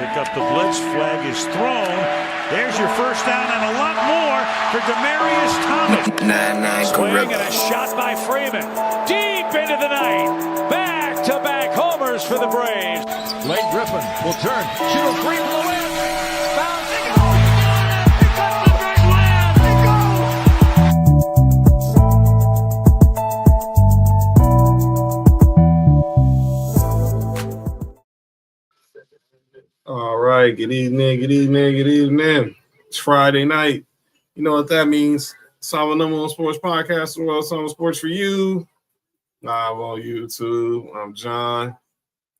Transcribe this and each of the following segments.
pick up the blitz. Flag is thrown. There's your first down and a lot more for Demaryius Thomas. Swing and a shot by Freeman. Deep into the night. Back-to-back homers for the Braves. Blake Griffin will turn. Shoot a free blow in. Bounce. They go. He got the big land. They go. All right. Good evening. It's Friday night. You know what that means. Solving number one sports podcast as well as on Sports4U. Live on YouTube. I'm John.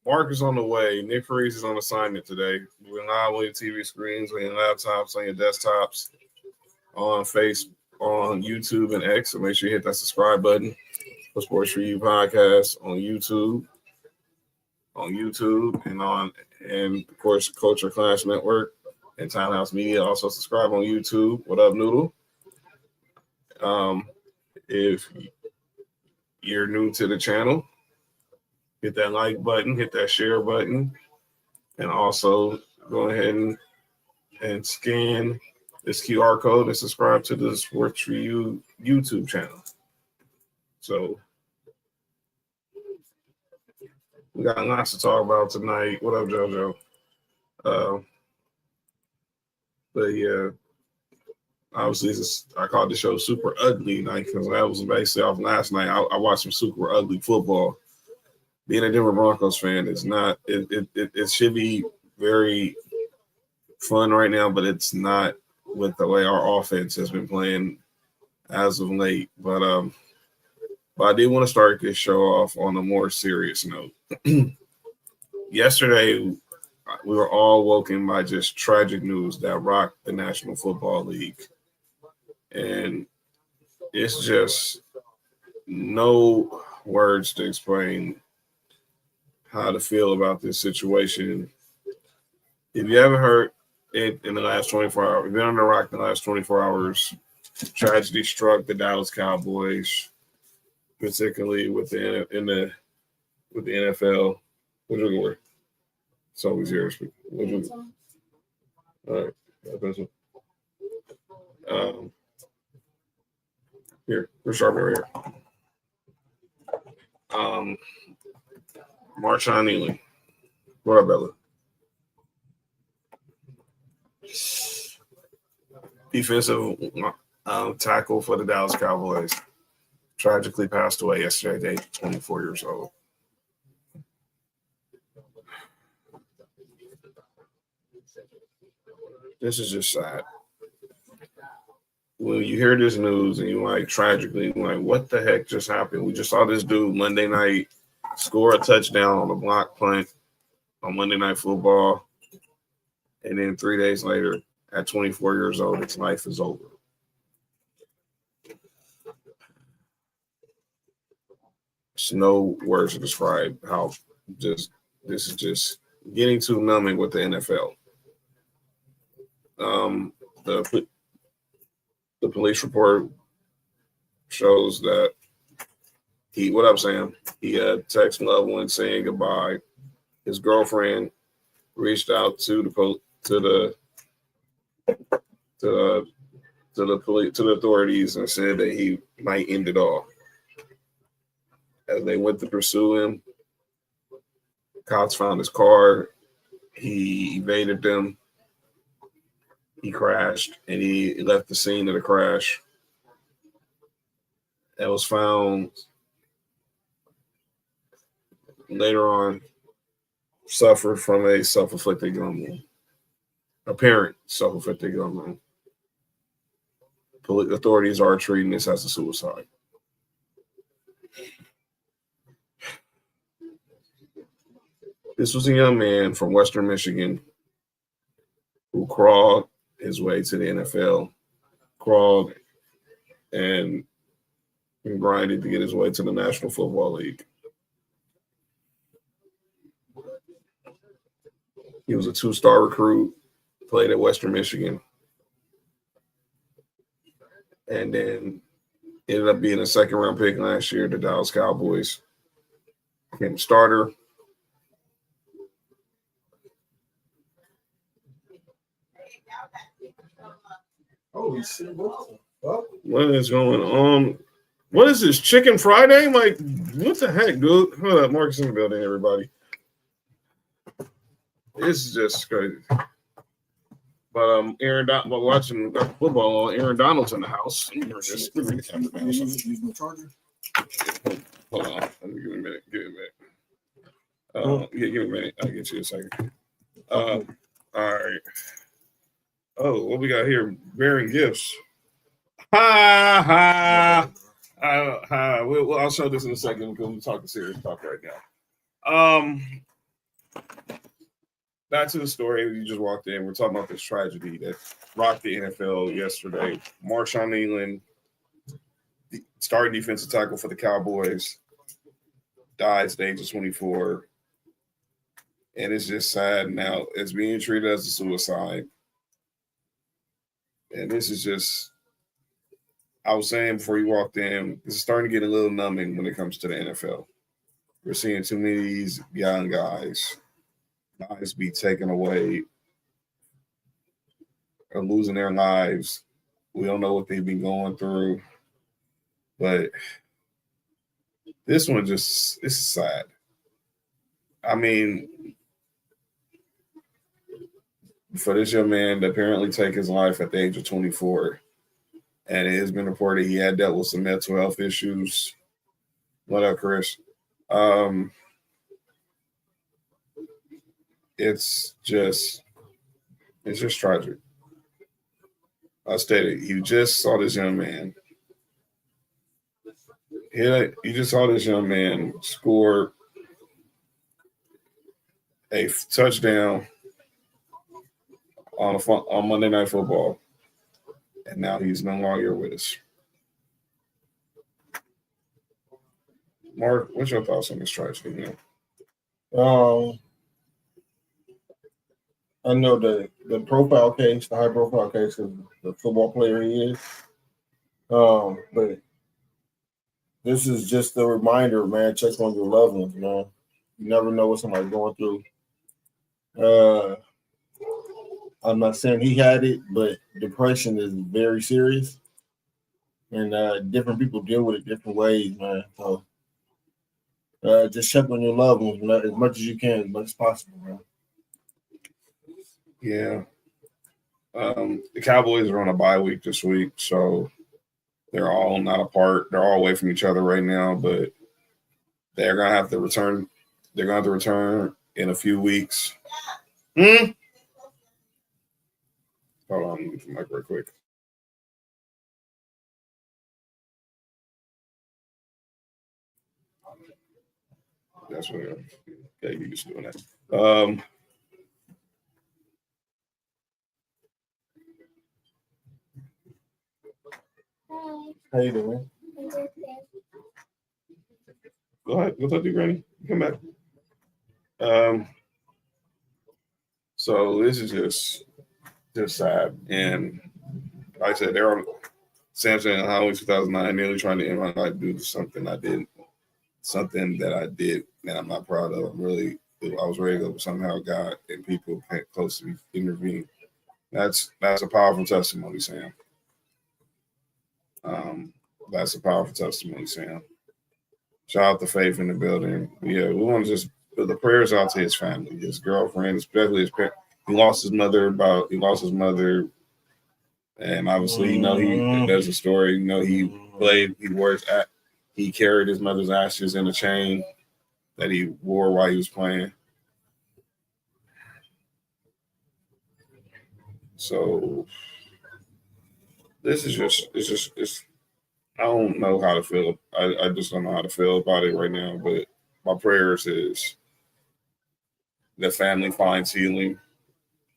Mark is on the way. Nick Freeze is on assignment today. We're live on your TV screens, on your laptops, on your desktops, on YouTube and X. So make sure you hit that subscribe button for Sports4U podcast on YouTube, and of course Culture Clash Network and Townhouse Media. Also subscribe on YouTube. What up, Noodle? If you're new to the channel, hit that like button, hit that share button, and also go ahead and scan this QR code and subscribe to the Sports4U YouTube channel. So we got lots to talk about tonight. What up, JoJo? But yeah, obviously I called the show Super Ugly Night because that was basically off last night. I watched some super ugly football. Being a Denver Broncos fan is not. It should be very fun right now, but it's not with the way our offense has been playing as of late. But I did want to start this show off on a more serious note. Yesterday, we were all woken by just tragic news that rocked the National Football League. And it's just no words to explain how to feel about this situation. If you haven't heard it in the last 24 hours, we've been on the rock in the last 24 hours, tragedy struck the Dallas Cowboys, particularly with the NFL. What are you going to wear? It's always yours. All right. Pencil. Here, we're sharpening right here. Marshawn Neely. What up, Bella? Defensive tackle for the Dallas Cowboys. Tragically passed away yesterday at age 24 years old. This is just sad. When you hear this news and you're like, tragically, like, what the heck just happened? We just saw this dude Monday night score a touchdown on a block punt on Monday Night Football. And then 3 days later, at 24 years old, his life is over. There's no words to describe how this is just getting too numbing with the NFL. The police report shows that what up, Sam? He had text loved ones saying goodbye. His girlfriend reached out to the police, to the authorities, and said that he might end it all. As they went to pursue him, cops found his car. He evaded them. He crashed, and he left the scene of the crash. That was found later on, suffered from a self-inflicted gun wound. Apparent self-inflicted gun wound. Authorities are treating this as a suicide. This was a young man from Western Michigan who crawled his way to the NFL, crawled and grinded to get his way to the National Football League. He was a 2-star recruit, played at Western Michigan, and then ended up being a second-round pick last year. The Dallas Cowboys became a starter. Oh, shit. What is going on? What is this, Chicken Friday? Like, what the heck, dude? Hold up, Marcus in the building, everybody. This is just crazy. But we're watching football. Aaron Donald's in the house. Just give me the camera, man. Use my charger. Hold on. Let me give me a minute. Give me a minute. Yeah, give me a minute. I'll get you a second. All right. Oh, what we got here? Bearing gifts. Ha ha. I'll show this in a second because we're talking serious talk right now. Back to the story. You just walked in. We're talking about this tragedy that rocked the NFL yesterday. Marshawn Elam, the starting defensive tackle for the Cowboys, dies at the age of 24. And it's just sad now. It's being treated as a suicide. And this is just, I was saying before you walked in, this is starting to get a little numbing when it comes to the NFL. We're seeing too many of these young guys' lives be taken away or losing their lives. We don't know what they've been going through. But this one this is sad. I mean, for this young man to apparently take his life at the age of 24, and it has been reported he had dealt with some mental health issues. What up, Chris? It's just tragic. I stated, you just saw this young man. You just saw this young man score a touchdown on Monday Night Football, and now he's no longer with us. Mark, what's your thoughts on this tragedy, man? I know the profile case, the high profile case of the football player he is. But this is just a reminder, man. Check on your loved ones, man. You never know what somebody's going through. I'm not saying he had it, but depression is very serious, and different people deal with it different ways, man. So just check on your loved ones, man, as much as you can, as much as possible, man. Yeah. The Cowboys are on a bye week this week, so they're all not apart. They're all away from each other right now, but they're gonna have to return. They're gonna have to return in a few weeks. Hold on, let me move the mic real quick. That's what. Okay, you just doing that. How you doing? Go ahead. Go talk to you, Granny. Come back. So this is just sad. And like I said, they're on Samson and Halloween 2009, nearly trying to end my life due to something I did that I'm not proud of. I was ready to somehow God and people close to me intervene. That's a powerful testimony, Sam. That's a powerful testimony, Sam. Shout out to Faith in the building. Yeah, we want to just put the prayers out to his family, his girlfriend, especially his parents. He lost his mother, and obviously, there's a story. He carried his mother's ashes in a chain that he wore while he was playing. So this is just I don't know how to feel. I just don't know how to feel about it right now. But my prayers is the family finds healing,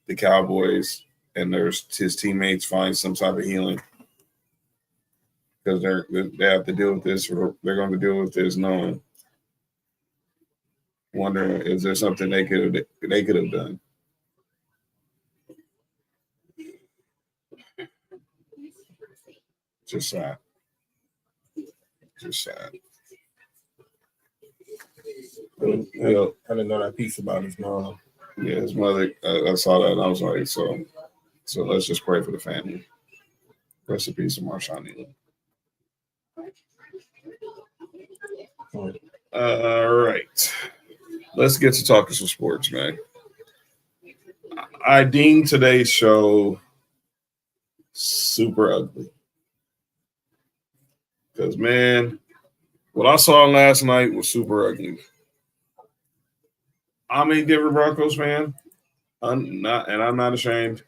the Cowboys and his teammates find some type of healing, because they have to deal with this. Or they're going to deal with this knowing, wondering, is there something they could have done? Just sad. I didn't know that piece about his mom. Yeah, his mother. I saw that and I was like, so So let's just pray for the family. Rest in peace to Marshawn Nealon. All right. Let's get to talking some sports, man. I deem today's show super ugly. Because, man, what I saw last night was super ugly. I'm a Denver Broncos fan. I'm not ashamed.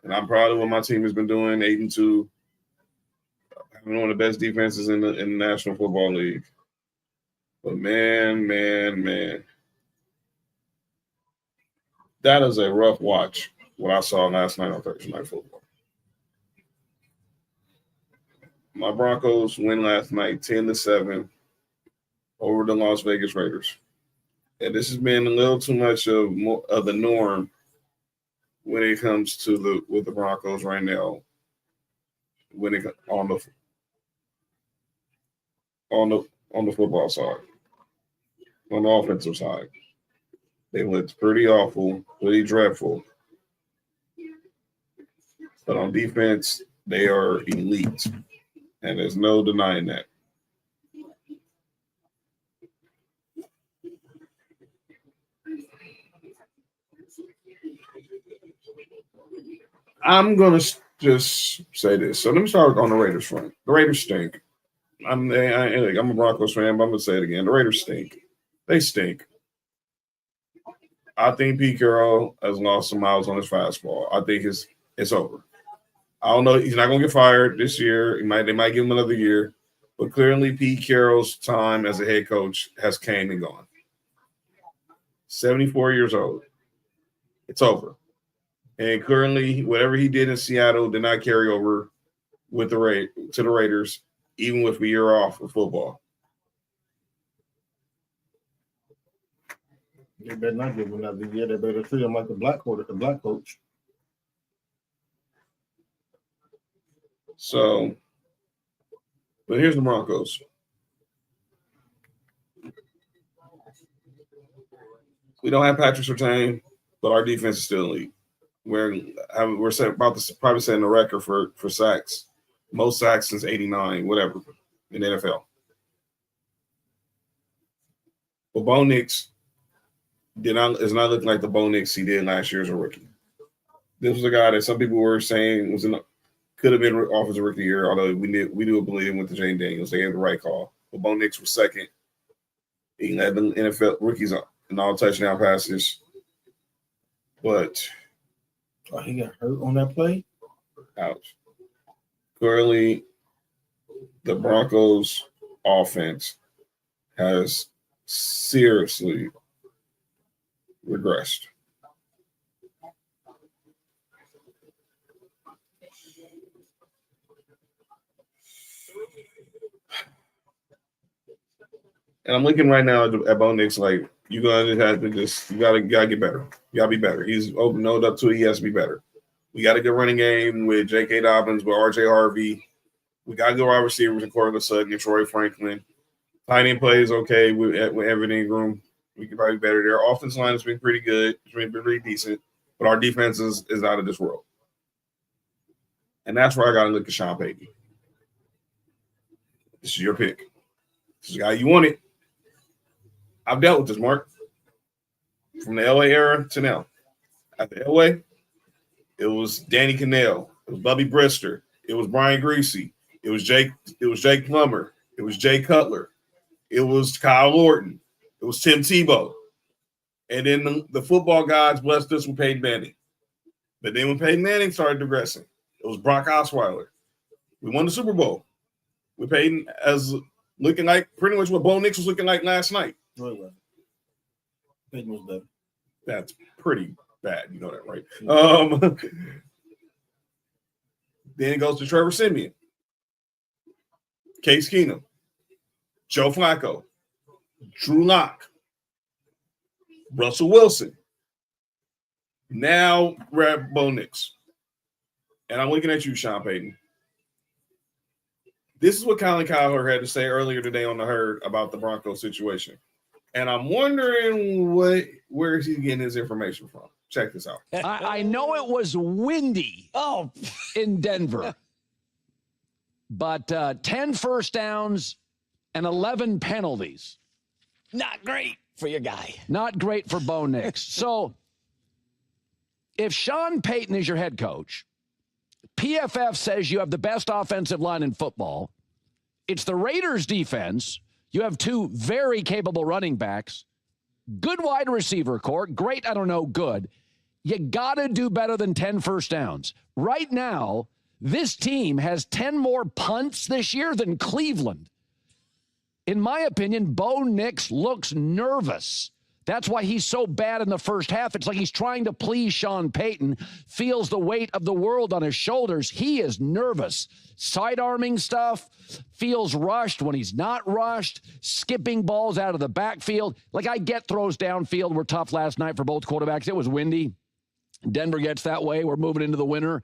And I'm proud of what my team has been doing, 8-2. Having one of the best defenses in the National Football League. But man. That is a rough watch, what I saw last night on Thursday Night Football. My Broncos win last night 10-7 over the Las Vegas Raiders. And this has been a little too much of the norm when it comes to with the Broncos right now. When it on the football side, on the offensive side, they looked pretty awful, pretty dreadful. But on defense, they are elite, and there's no denying that. I'm going to just say this. So let me start on the Raiders front. The Raiders stink. I'm a Broncos fan, but I'm going to say it again. The Raiders stink. They stink. I think Pete Carroll has lost some miles on his fastball. I think it's over. I don't know. He's not going to get fired this year. They might give him another year. But clearly Pete Carroll's time as a head coach has came and gone. 74 years old. It's over. And currently, whatever he did in Seattle did not carry over with to the Raiders, even with a year off of football. They better not give him another year. They better treat him like the black coach. So, but here's the Broncos. We don't have Patrick Surtain, but our defense is still elite. We're about to probably setting a record for sacks, most sacks since '89, whatever, in the NFL. But Bo Nix is not looking like the Bo Nix he did last year as a rookie. This was a guy that some people were saying could have been offensive rookie of the year, although we do believe him with the Jane Daniels. They had the right call. But Bo Nix was second. He led the NFL rookies in all touchdown passes. But he got hurt on that play? Ouch. Clearly, the Broncos offense has seriously regressed. And I'm looking right now at Bo Nix like, you gotta get better. You gotta be better. He's opened up to it. He has to be better. We got a good running game with J.K. Dobbins, with R.J. Harvey. We got good wide receivers in Cortland Sutton and Troy Franklin. Tight end plays okay with Evan Ingram. We could probably be better there. Offensive line has been pretty good. It's been pretty decent. But our defense is out of this world. And that's where I got to look at Sean Payton. This is your pick. This is the guy you wanted. I've dealt with this, Mark. From the LA era to now. At the LA, it was Danny Cannell. It was Bubby Brister. It was Brian Greasy. It was Jake Plummer. It was Jay Cutler. It was Kyle Lorton. It was Tim Tebow. And then the football gods blessed us with Peyton Manning. But then when Peyton Manning started digressing, it was Brock Osweiler. We won the Super Bowl with Peyton as looking like pretty much what Bo Nix was looking like last night. Peyton was better. That's pretty bad. You know that, right? Then it goes to Trevor Siemian, Case Keenum, Joe Flacco, Drew Lock, Russell Wilson. Now we're at Bo Nix. And I'm looking at you, Sean Payton. This is what Colin Cowherd had to say earlier today on the Herd about the Broncos situation. And I'm wondering where is he getting his information from. Check this out. I know it was windy in Denver, but 10 first downs and 11 penalties. Not great for your guy. Not great for Bo Nix. So if Sean Payton is your head coach, PFF says you have the best offensive line in football. It's the Raiders' defense. You have two very capable running backs. Good wide receiver core. Great, I don't know, good. You got to do better than 10 first downs. Right now, this team has 10 more punts this year than Cleveland. In my opinion, Bo Nix looks nervous. That's why he's so bad in the first half. It's like he's trying to please Sean Payton, feels the weight of the world on his shoulders. He is nervous. Side-arming stuff, feels rushed when he's not rushed, skipping balls out of the backfield. Like, I get throws downfield were tough last night for both quarterbacks. It was windy. Denver gets that way. We're moving into the winter.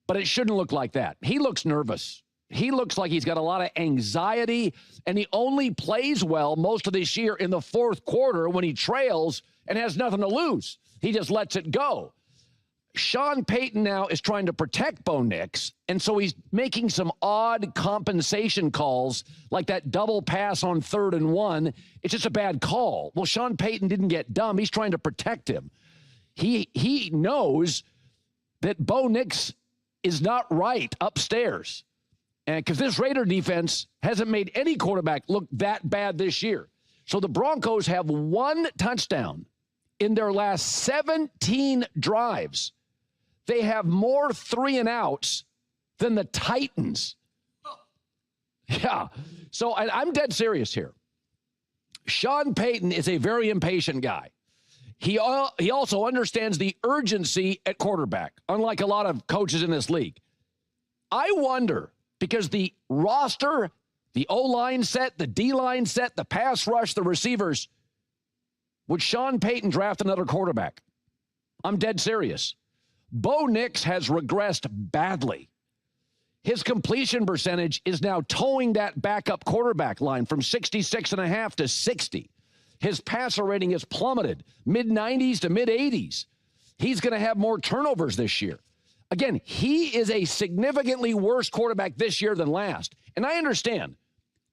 But it shouldn't look like that. He looks nervous. He looks like he's got a lot of anxiety, and he only plays well most of this year in the fourth quarter when he trails and has nothing to lose. He just lets it go. Sean Payton now is trying to protect Bo Nix, and so he's making some odd compensation calls, like that double pass on 3rd and 1. It's just a bad call. Well, Sean Payton didn't get dumb. He's trying to protect him. He knows that Bo Nix is not right upstairs. And because this Raider defense hasn't made any quarterback look that bad this year. So the Broncos have 1 touchdown in their last 17 drives. They have more 3-and-outs than the Titans. Yeah. So I'm dead serious here. Sean Payton is a very impatient guy. He also understands the urgency at quarterback, unlike a lot of coaches in this league. I wonder, because the roster, the O-line set, the D-line set, the pass rush, the receivers, would Sean Payton draft another quarterback? I'm dead serious. Bo Nix has regressed badly. His completion percentage is now towing that backup quarterback line from 66.5 to 60. His passer rating has plummeted, mid-90s to mid-80s. He's going to have more turnovers this year. Again, he is a significantly worse quarterback this year than last. And I understand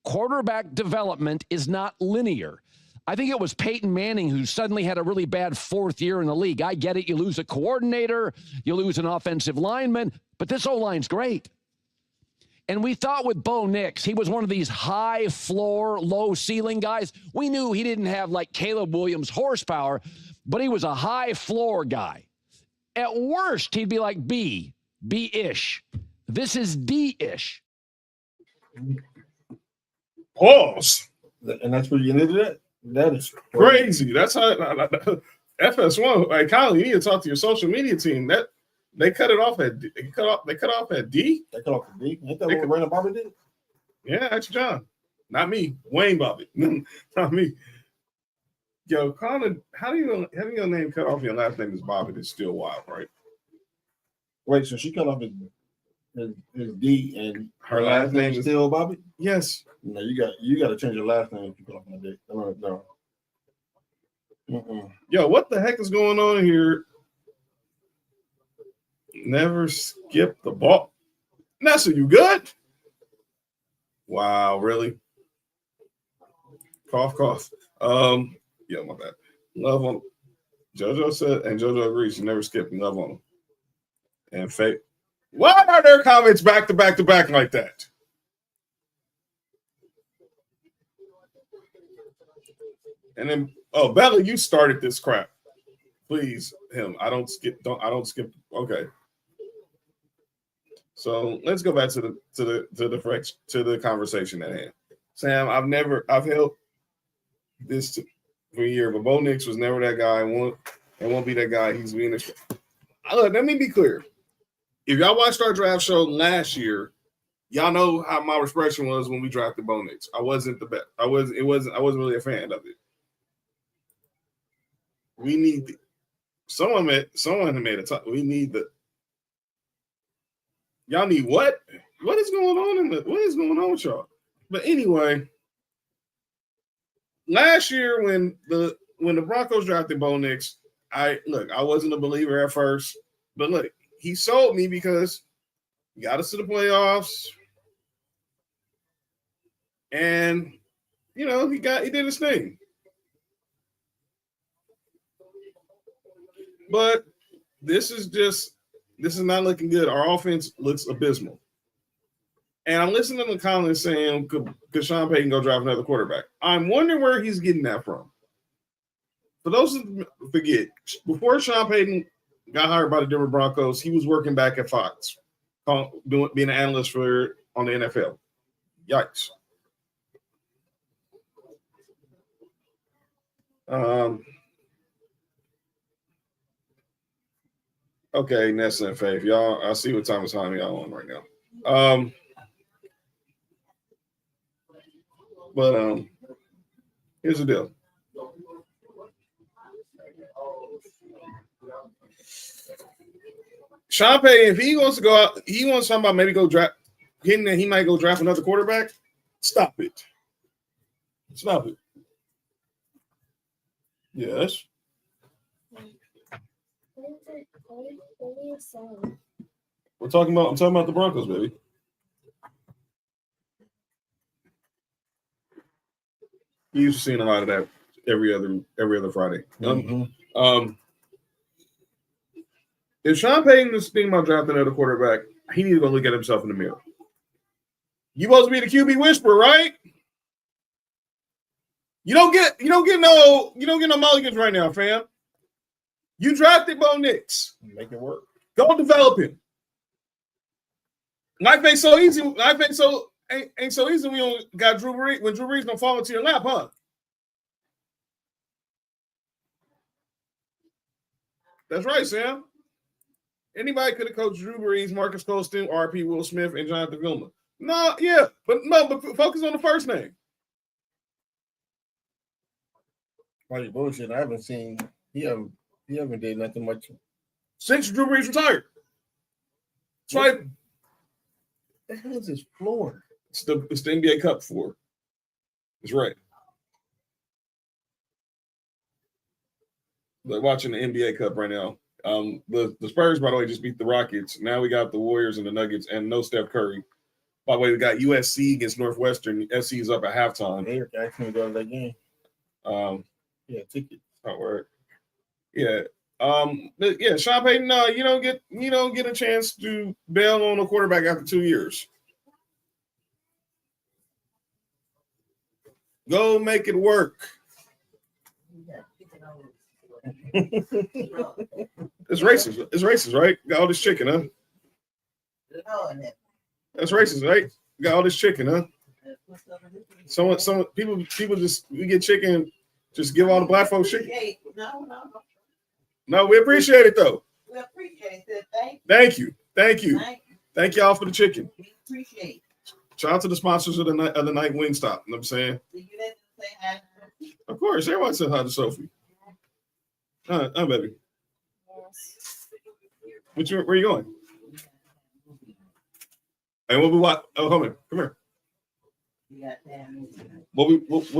quarterback development is not linear. I think it was Peyton Manning who suddenly had a really bad 4th year in the league. I get it. You lose a coordinator, you lose an offensive lineman, but this O-line's great. And we thought with Bo Nix, he was one of these high floor, low ceiling guys. We knew he didn't have like Caleb Williams horsepower, but he was a high floor guy. At worst, he'd be like B-ish. This is D-ish. Pause. And that's where you ended it? That is Crazy. That's how FS1. Like, Kyle, you need to talk to your social media team. That they cut it off at D. They cut off at D. They cut off at D. Ain't that what Brandon Bobby did? Yeah, that's John. Not me. Wayne Bobby. Not me. Yo, Colin, how do you having your name cut off your last name is Bobby is still wild, right? Wait, so she cut off his D and Her last name is still Bobby? Yes. No, you got to change your last name if you cut off my D. No. Yo, what the heck is going on here? Never skip the ball. Nessa, you good? Wow, really? Cough. Yeah, my bad. Love on him. JoJo said, and JoJo agrees, she never skipped. Love on him. And fake. Why are there comments back to back to back like that? And then, Bella, you started this crap. Please, him. I don't skip. Okay. So let's go back to the conversation at hand. Sam, I've held this for a year, but Bo Nix was never that guy. And won't be that guy. He's being look, let me be clear. If y'all watched our draft show last year, y'all know how my expression was when we drafted Bo Nix. I wasn't the best. I wasn't really a fan of it. We need someone made a talk. We need y'all need what? What is going on what is going on with y'all? But anyway, last year when the Broncos drafted Bo Nix, I wasn't a believer at first, but look, he sold me because he got us to the playoffs, and he did his thing. But this is not looking good. Our offense looks abysmal. And I'm listening to Colin saying, could Sean Payton go draft another quarterback? I'm wondering where he's getting that from. For those who forget, before Sean Payton got hired by the Denver Broncos, he was working back at Fox, being an analyst on the NFL. Yikes. Okay, Nessa and Faith. Y'all, I see what time y'all on right now. But here's the deal. Sean Payton, if he wants to go out, he wants somebody maybe go draft, hitting that he might go draft another quarterback. Stop it. Stop it. Yes. I'm talking about the Broncos, baby. You used to seeing a lot of that every other Friday. If Sean Payton is thinking about drafting another quarterback, he needs to go look at himself in the mirror. You supposed to be the QB whisperer, right? You don't get no mulligans right now, fam. You drafted Bo Nix. Make it work. Go develop him. Life ain't so easy. Ain't so easy when you got Drew Brees. When Drew Brees don't fall into your lap, huh? That's right, Sam. Anybody could have coached Drew Brees, Marcus Colston, RP Will Smith, and Jonathan Vilma. But focus on the first name. Like bullshit. I haven't seen he haven't did nothing much Since Drew Brees retired. That's right. The hell is his floor? It's the NBA Cup floor. That's right. Like watching the NBA Cup right now. The Spurs, by the way, just beat the Rockets. Now we got the Warriors and the Nuggets, and no Steph Curry. By the way, we got USC against Northwestern. SC is up at halftime. Eric actually go to that game. Ticket. Not work. Yeah. Sean Payton, you don't get a chance to bail on a quarterback after 2 years. Go make it work. It's racist. It's racist, right? Got all this chicken, huh? That's racist, right? Got all this chicken, huh? Some people just we get chicken, just give all the black folks chicken. No, we appreciate it though. We appreciate it. Thank you. Thank y'all for the chicken. We appreciate it. Shout out to the sponsors of the night Wingstop. You know what I'm saying? Of course, everyone said hi to Sophie. Baby. Where you going? And what we watch? Oh, come here. What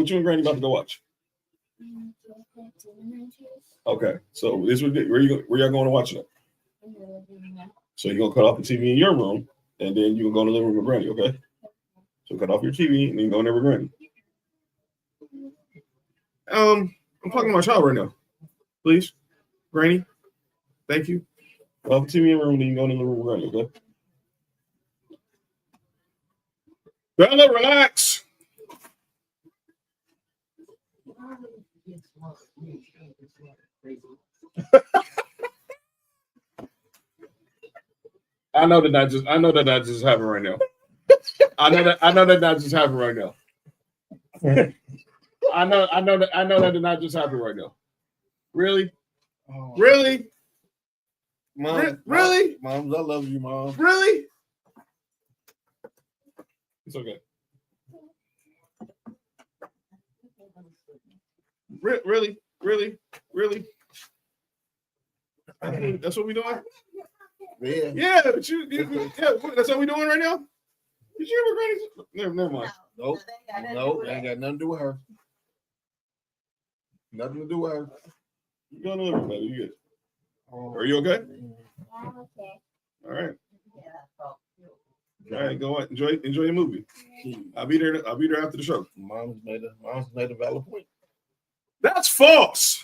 you and Granny about to go watch? Okay, so this would be where y'all going to watch it? So you're gonna cut off the TV in your room, and then you can go in the living room with Granny. Okay. So cut off your TV and then go in there with Granny. I'm talking to my child right now. Please, Granny. Thank you. Cut off the TV in your room, then you go in the living room with Granny. Okay. Bella, relax. I know that just happened right now. I know that not just happened right now. I know that did not just happen right now. Really? Oh. Really? Mom, really? Moms, I love you, Mom. Really? It's okay. Really? That's what we're doing? Yeah, but that's what we're doing right now? Did you ever Granny? Never mind. Nope, they ain't got nothing to do with her. Nothing to do with her. You don't know everybody. You good? Are you okay? Okay. All right. Yeah. All right. Go on. Enjoy your movie. I'll be there after the show. Mom's made a valid point. That's false.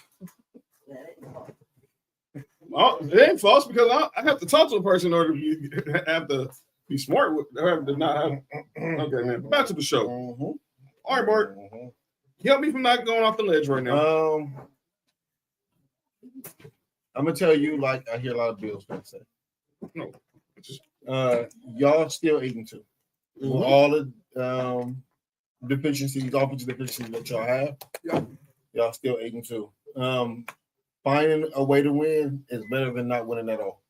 It ain't false because I have to talk to a person in order to have to be smart. Have to not have. Okay, man. Back to the show. Mm-hmm. All right, Bart. Mm-hmm. Help me from not going off the ledge right now. I'm gonna tell you, like I hear a lot of Bills fans say. No. Y'all still 8-2. Mhm. With all the deficiencies, offensive deficiencies that y'all have. Yeah. Y'all still 8-2. Finding a way to win is better than not winning at all.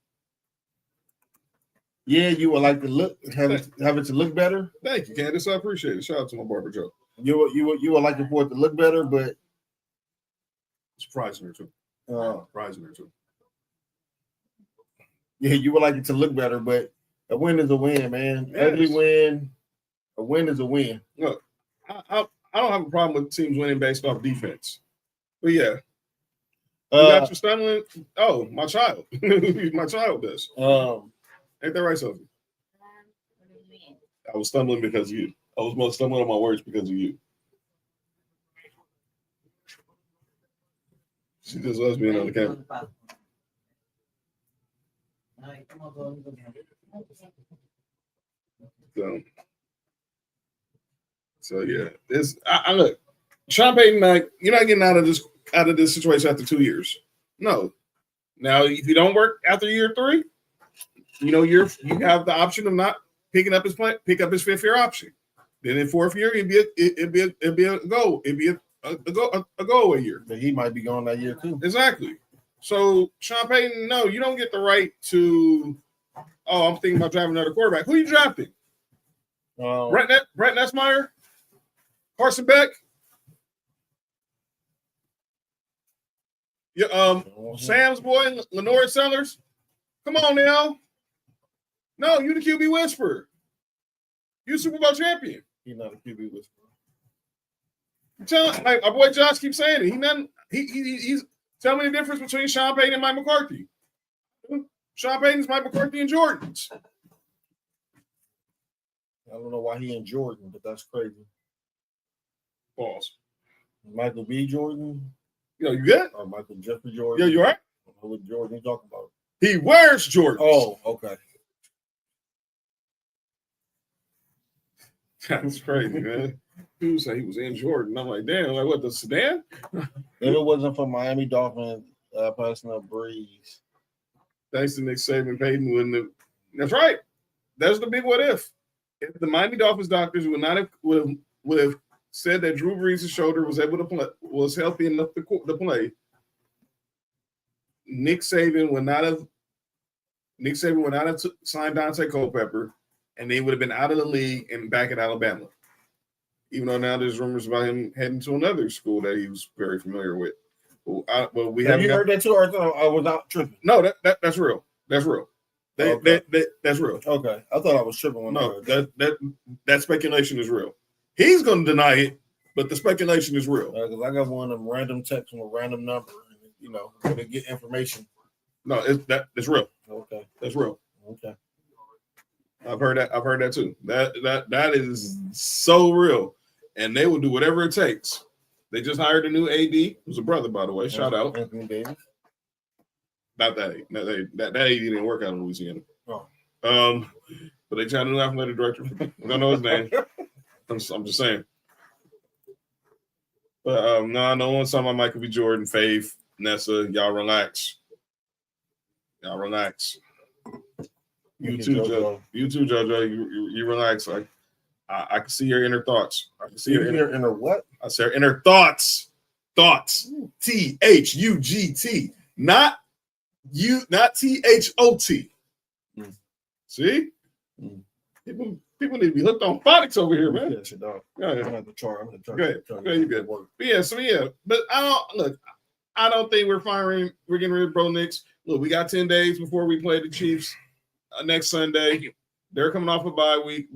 Yeah, you would like to have it to look better. Thank you, Candace. I appreciate it. Shout out to my barber Joe. You would like for it to look better, but Surprising her too. Surprising her too. Yeah, you would like it to look better, but a win is a win, man. Yes. Every win, a win is a win. Look, I don't have a problem with teams winning based off defense. But yeah. You got you stumbling. Oh, my child. My child does. Ain't that right, Sophie? I was stumbling because of you. I was most stumbling on my words because of you. She just loves being on the camera. So yeah, I look. Sean Payton, like, you're not getting out of this situation after 2 years. No. Now, if you don't work after year 3, you have the option of not picking up pick up his 5th year option. Then in 4th year, it'd be a go. It'd be a go away year. But he might be gone that year too. Exactly. So Sean Payton, no, you don't get the right to. Oh, I'm thinking about drafting another quarterback. Who are you drafting? Brent Nessmeyer, Carson Beck. Yeah, Sam's boy, Lenore Sellers. Come on now. No, you the QB whisperer. You Super Bowl champion. He's not a QB whisperer. Like our boy Josh keeps saying it. He's tell me the difference between Sean Payton and Mike McCarthy. Sean Payton's Mike McCarthy and Jordan's. I don't know why he in Jordan, but that's crazy. Pause. Michael B. Jordan. Yo, you good? Or Michael Jeffrey Jordan. Yo, you all right? What Jordan you talking about? He wears Jordan. Oh, okay. That's crazy, man. People say he was in Jordan. I'm like, damn, like what, the sedan? If it wasn't for Miami Dolphins passing up Breeze. Thanks to Nick Saban, Payton wouldn't. That's right. That's the big what if. If the Miami Dolphins doctors would have said that Drew Brees' shoulder was able to play, was healthy enough to play, Nick Saban would not have signed Dante Culpepper, and they would have been out of the league and back at Alabama. Even though now there's rumors about him heading to another school that he was very familiar with. Have you heard that too, or I was not tripping? No, that's real. That's real. That's real. Okay, I thought I was tripping. No, that speculation is real. He's going to deny it, but the speculation is real. Because I got one of them random texts from a random number, to get information. No, it's real. Okay, that's real. Okay, I've heard that too. That is so real, and they will do whatever it takes. They just hired a new AD, who's a brother, by the way. Shout out. Anthony Davis. Not that AD. That AD didn't work out in Louisiana. Oh. But they tried a new athletic director. I don't know his name. I'm just saying. But no one's talking about Michael B. Jordan, Faith, Nessa. Y'all relax. You too, Joe. You too, JoJo. You relax. I can see your inner thoughts. I can see your inner what? I say inner thoughts. Thoughts. THUGT. Not THOT. See? People need to be hooked on phonics over here, man. Yeah, shit, dog. Yeah. I'm gonna try. Okay, you good. But I don't think we're getting rid of Bro Knicks. Look, we got 10 days before we play the Chiefs next Sunday. They're coming off a bye week,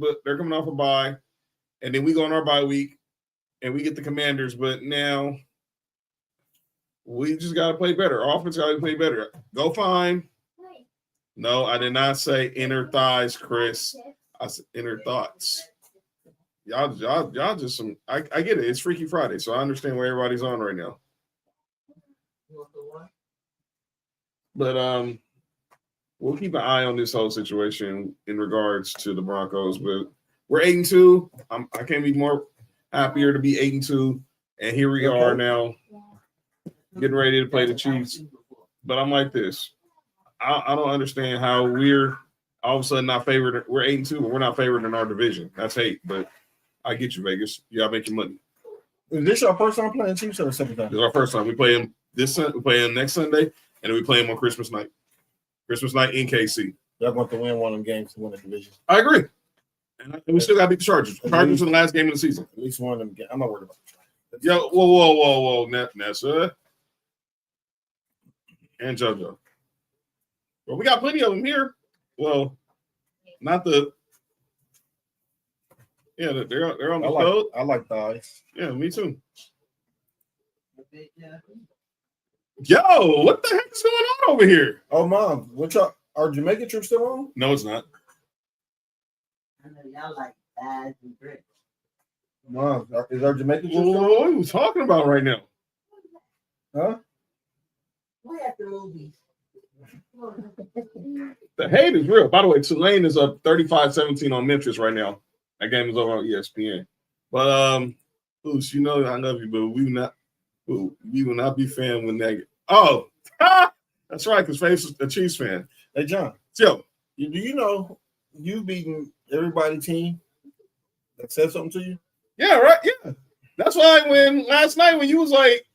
and then we go on our bye week, and we get the Commanders. But now, We just got to play better. Our offense got to play better. Go fine. No, I did not say inner thighs, Chris. I said inner thoughts. Y'all just some. I get it. It's Freaky Friday, so I understand where everybody's on right now. But we'll keep an eye on this whole situation in regards to the Broncos. But we're 8-2. I can't be more happier to be 8-2. And here we are now, getting ready to play the Chiefs. But I'm like this. I don't understand how we're all of a sudden not favored. We're 8-2, but we're not favored in our division. That's hate. But I get you, Vegas. You gotta make your money. Is this your first time playing Chiefs or the second time? This is our first time. We play them we play them next Sunday, and then we play them on Christmas night. Christmas night in KC. Y'all want to win one of them games to win the division. I agree. And we still got to beat the Chargers. Chargers are the last game of the season. At least one of them games. I'm not worried about the Chargers. Yo, whoa, Nessa. And JoJo. Well, we got plenty of them here. Well, not the. Yeah, they're on the code. I like thighs. Yeah, me too. Yo, what the heck is going on over here? Oh, Mom, what y'all are Jamaican trips still on? No, it's not. I know y'all like thighs and grits. Mom, is our Jamaican trips Well, still what on? are we talking about right now? Huh? We at the movies. The hate is real. By the way, Tulane is up 35-17 on Memphis right now. That game is over on ESPN. But Oos, you know I love you, but we will not be fan when that. Oh, that's right, because Faith's a Chiefs fan. Hey, John. Yo, Do you know you beating everybody's team that said something to you? yeah, right, yeah. That's why when last night when you was like,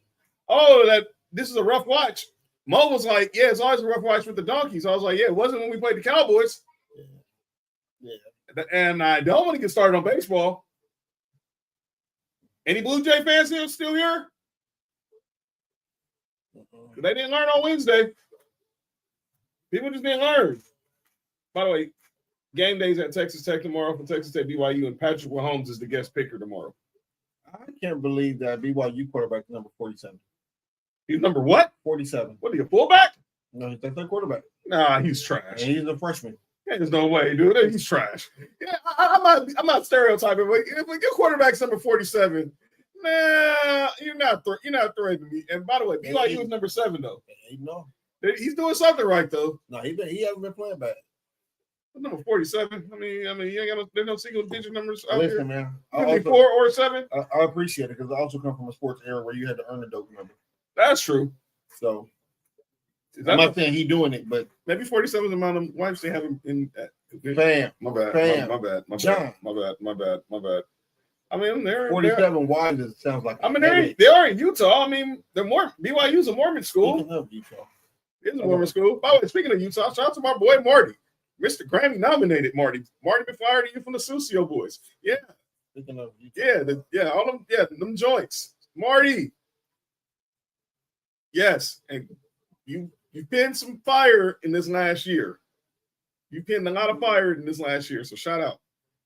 "Oh, that this is a rough watch," Mo was like, "Yeah, it's always a rough watch with the Donkeys." I was like, "Yeah, it wasn't when we played the Cowboys." Yeah. And I don't want to get started on baseball. Any Blue Jay fans here still here? They didn't learn on Wednesday. People just didn't learn. By the way, game days at Texas Tech tomorrow for Texas Tech BYU, and Patrick Mahomes is the guest picker tomorrow. I can't believe that BYU quarterback number 47. He's number what? 47. What are you, a fullback? No, he's the third quarterback. Nah, he's trash. And he's a freshman. There's no way, dude. He's trash. Yeah, I'm not stereotyping, but if your quarterback's number 47, nah, you're not threatening me. And by the way, BYU is number 7 though. No, He's doing something right though. no, he hasn't been playing bad. Number 47. I mean, you ain't got there's no single digit numbers out Listen, here. man, 4 or 7. I appreciate it because I also come from a sports era where you had to earn a dope number. That's true. So Is I'm that not saying he's doing it, but maybe 47 is the amount of wives they have in. fam, My bad. Fam. My bad. John. My bad. I mean, they're 47 wives sounds like. I mean, they are in Utah. I mean, they're more. BYU's a Mormon school. Speaking of Utah, It's a Mormon school. By the way, speaking of Utah, shout out to my boy Marty, Mr. Grammy nominated Marty. Marty been fired to you from the Susio boys. Yeah, speaking of Utah, all them joints. Marty. Yes, and you pinned some fire in this last year. You pinned a lot of fire in this last year, so shout out.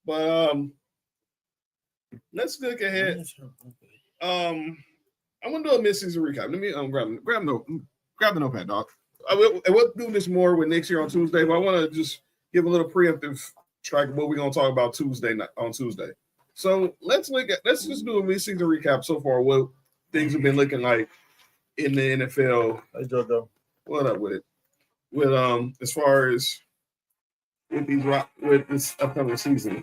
But let's look ahead. I'm gonna do a mid-season recap. Let me grab the notepad, dog. We'll do this more with next year on Tuesday, but I want to just give a little preemptive track of what we're gonna talk about on Tuesday. So let's just do a mid-season recap so far. What things have been looking like in the NFL. Hey JoJo, What up with it? With as far as with this upcoming season,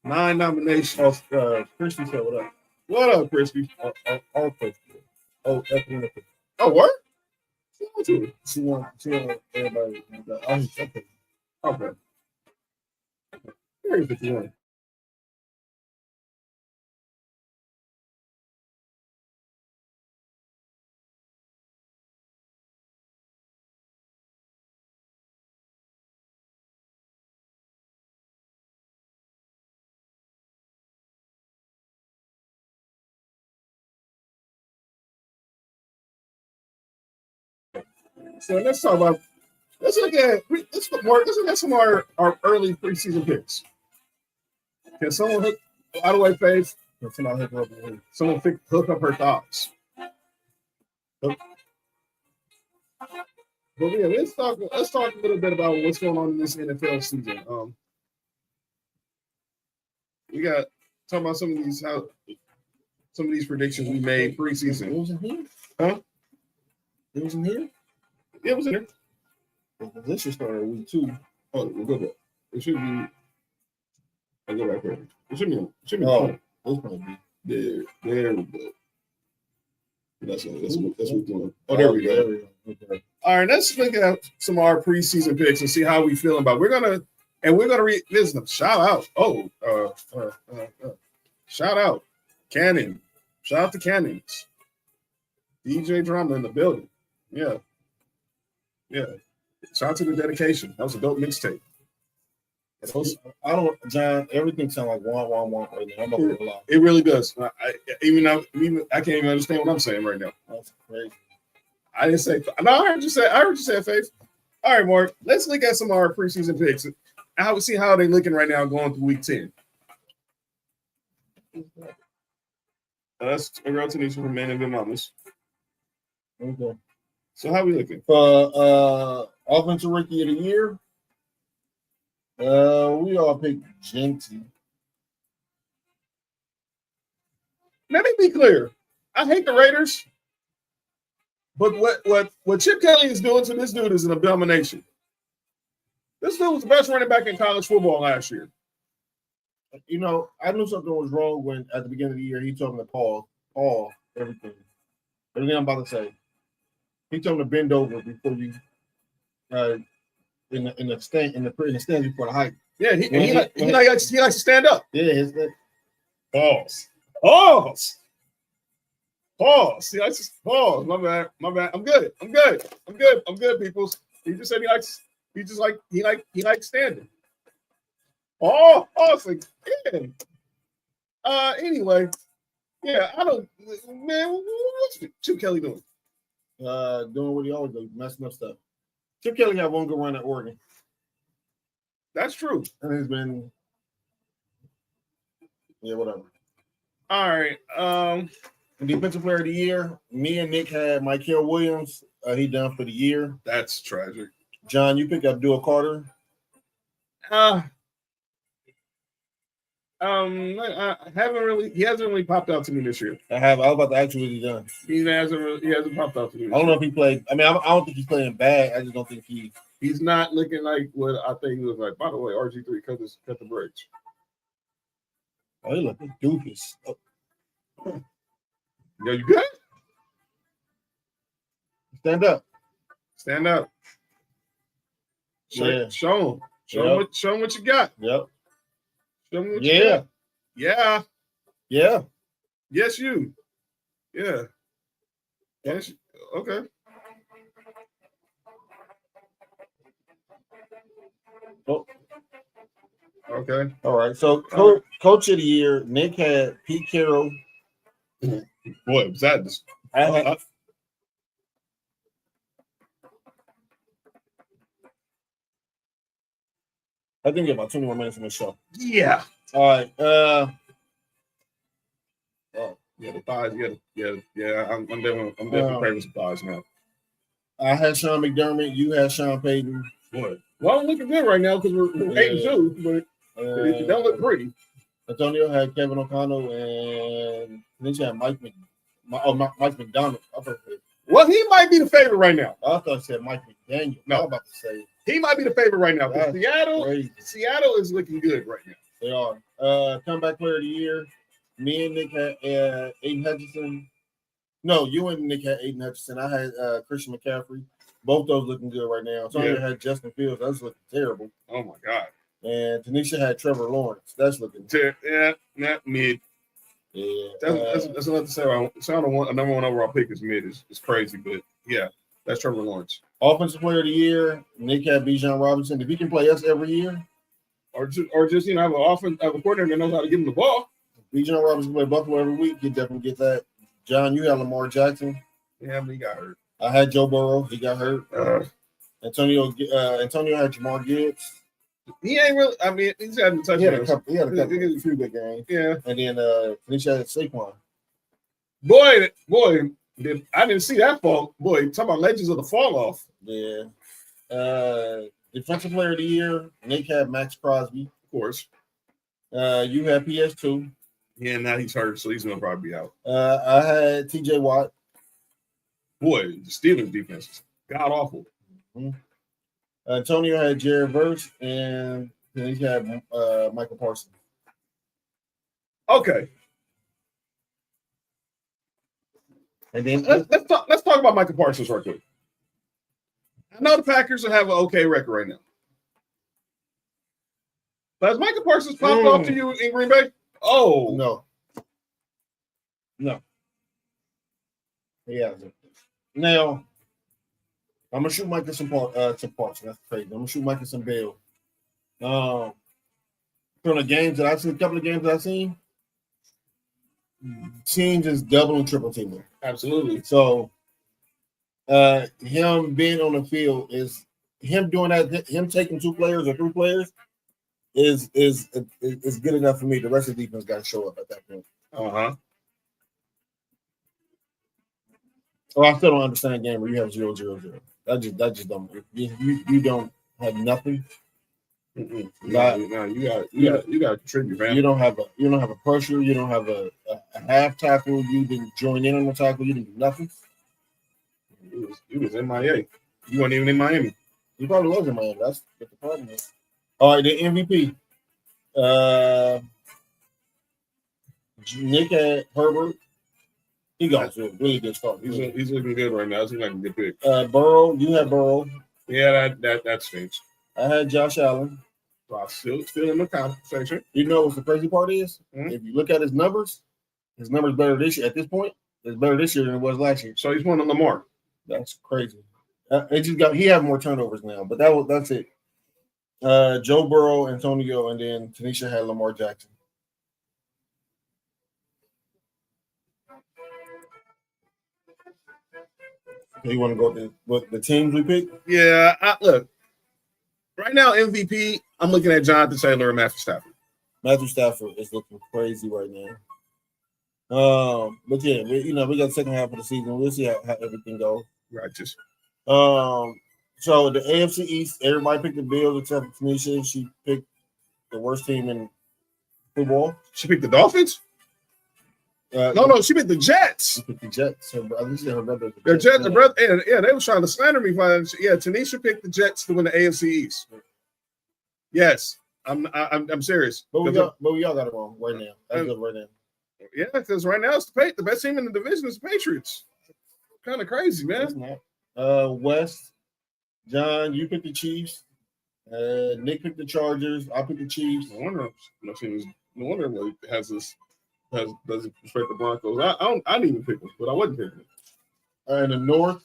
9 nominations. Christy said what up? What up, Crispy? All Christy. Oh, that's Oh, what? she want everybody. Okay. Here's 51. So let's look at some of our early preseason picks. Can someone hook out of the way, Faith? Can someone hook up her thoughts? But yeah, let's talk a little bit about what's going on in this NFL season. We got talking about some of these predictions we made preseason. It was in here? Huh? It was in here? Yeah, it was in there. This should start at week 2. Oh, we'll go back. It should be. I'll go back there. It should be. Oh, this might be. There we go. That's what we're doing. Oh, there we go. Okay. All right, let's look at some of our preseason picks and see how we feel about. We're gonna revisit them. Shout out! Shout out, Cannon! Shout out to Cannons. DJ Drama in the building. Yeah. Shout out to the dedication. That was a dope mixtape. I don't, John. Everything sounds like wah right now. I'm not gonna lie. It really does. I can't even understand what I'm saying right now. That's crazy. I didn't say. No, I heard you say Faith. All right, Mark. Let's look at some of our preseason picks. I would see how they're looking right now going through week 10. That's a girl Tanisha from Man and Good Mamas. Okay. So how we looking? Offensive rookie of the year. We all picked Genty. Let me be clear. I hate the Raiders, but what Chip Kelly is doing to this dude is an abomination. This dude was the best running back in college football last year. You know, I knew something was wrong when at the beginning of the year he told him to pause everything. Everything I'm about to say. He told him to bend over before you in the stand before the hike. Yeah, he likes to stand up. Yeah, Pause. He likes to pause. My bad. I'm good, people. He just said he likes standing. Again. Anyway, yeah, I don't, man. What's Chip Kelly doing? Doing what he always does, messing up stuff. Chip Kelly had one good run at Oregon. That's true. And he's been, whatever. All right. Defensive player of the year. Me and Nick had Mykel Williams. He done for the year. That's tragic. John, you pick Abdul Carter. I haven't really. He hasn't really popped out to me this year. I was about to ask you what he done. He hasn't popped out to me. I don't know if he played. I mean, I don't think he's playing bad. I just don't think he's not looking like what I think he was like. By the way, RG3 cut the brakes. Oh, he looking doofus. Oh. Yo, you good? Stand up. Show him what you got. Yep. Show me what you got. Yeah. Yes, you. Yeah. Yes. Okay. Oh. Okay. All right. So, coach of the year, Nick had Pete Carroll. Boy, was that this? I think about 20 more minutes in the show. Yeah. All right. The thighs. Yeah. I'm definitely craving some thighs now. I had Sean McDermott. You had Sean Payton. Boy. Well, I'm looking good right now because we're 8-2, but it don't look pretty. Antonio had Kevin O'Connell, and then you had Mike McDonald. Well, he might be the favorite right now. I thought you said Mike McDaniel. No. I was about to say he might be the favorite right now. Crazy. Seattle is looking good right now. They are. Comeback player of the year. Me and Nick had Aiden Hutchinson. No, you and Nick had Aiden Hutchinson. I had Christian McCaffrey. Both those looking good right now. Antonio had Justin Fields. That's looking terrible. Oh my God. And Tanisha had Trevor Lawrence. That's looking not mid. Yeah. That's enough to say. A number one overall pick is mid. It's crazy, but yeah, that's Trevor Lawrence. Offensive player of the year, Nick had Bijan Robinson. If he can play us every year, or just have a coordinator that knows how to give him the ball. Bijan Robinson play Buffalo every week. You definitely get that. John, you had Lamar Jackson. Yeah, but he got hurt. I had Joe Burrow. He got hurt. Antonio had Jamar Gibbs. He ain't really. I mean, he's had a touchdown. He had a few good games. Yeah. And then Tanisha had Saquon. Boy, I didn't see that fall. Boy, talk about legends of the fall off. Yeah. Defensive player of the year, Nick had Max Crosby. Of course. You had PS2. Yeah, now he's hurt, so he's gonna probably be out. I had TJ Watt. Boy, the Steelers defense is god awful. Mm-hmm. Antonio had Jared Verse, and then he had Michael Parsons. Okay. And then let's talk about Michael Parsons right quick. I know the Packers have an okay record right now. But has Michael Parsons popped off to you in Green Bay? Oh. No. He hasn't. Now, I'm going to shoot Michael some Parsons. That's crazy. I'm going to shoot Michael some bail. From the games that I've seen, a couple of games that I've seen, teams is double and triple teaming. Absolutely. So, him being on the field is him doing that. Him taking 2 players or 3 players is good enough for me. The rest of the defense got to show up at that point. Oh, I still don't understand a game where you have 0-0-0. That just don't. You don't have nothing. You got to contribute, man. You don't have a pressure. You don't have a half tackle. You didn't join in on the tackle. You didn't do nothing. He was in Miami. You weren't even in Miami. He probably was in Miami. That's what the problem is. All right, the MVP. Nick had Herbert. He got to a really good start. He's looking good right now. He's like a good pick. Burrow, you had Burrow. Yeah, that stinks. I had Josh Allen. So still in the conversation. You know what the crazy part is? Mm-hmm. If you look at his numbers better this year. At this point, it's better this year than it was last year. So he's won on Lamar. That's crazy. He had more turnovers now, but that's it. Joe Burrow, Antonio, and then Tanisha had Lamar Jackson. You want to go with the teams we picked? Yeah, look. Right now, MVP, I'm looking at Jonathan Taylor and Matthew Stafford. Matthew Stafford is looking crazy right now. But yeah, we got the second half of the season. We'll see how everything goes. Righteous. So the AFC East, everybody picked the Bills except for Tanisha. She picked the worst team in football. She picked the Dolphins? No, she picked the Jets. She picked the Jets. Her brother. Their Jets, brother. Yeah, they were trying to slander me. Yeah, Tanisha picked the Jets to win the AFC East. Yes, I'm serious. But we all got it wrong right now. That's good right now. Yeah, because right now it's the best team in the division is the Patriots. Kind of crazy, man. West, John, you picked the Chiefs. Nick picked the Chargers. I picked the Chiefs. No wonder what doesn't respect the Broncos. I didn't even pick them, but I wasn't picking them. In the North,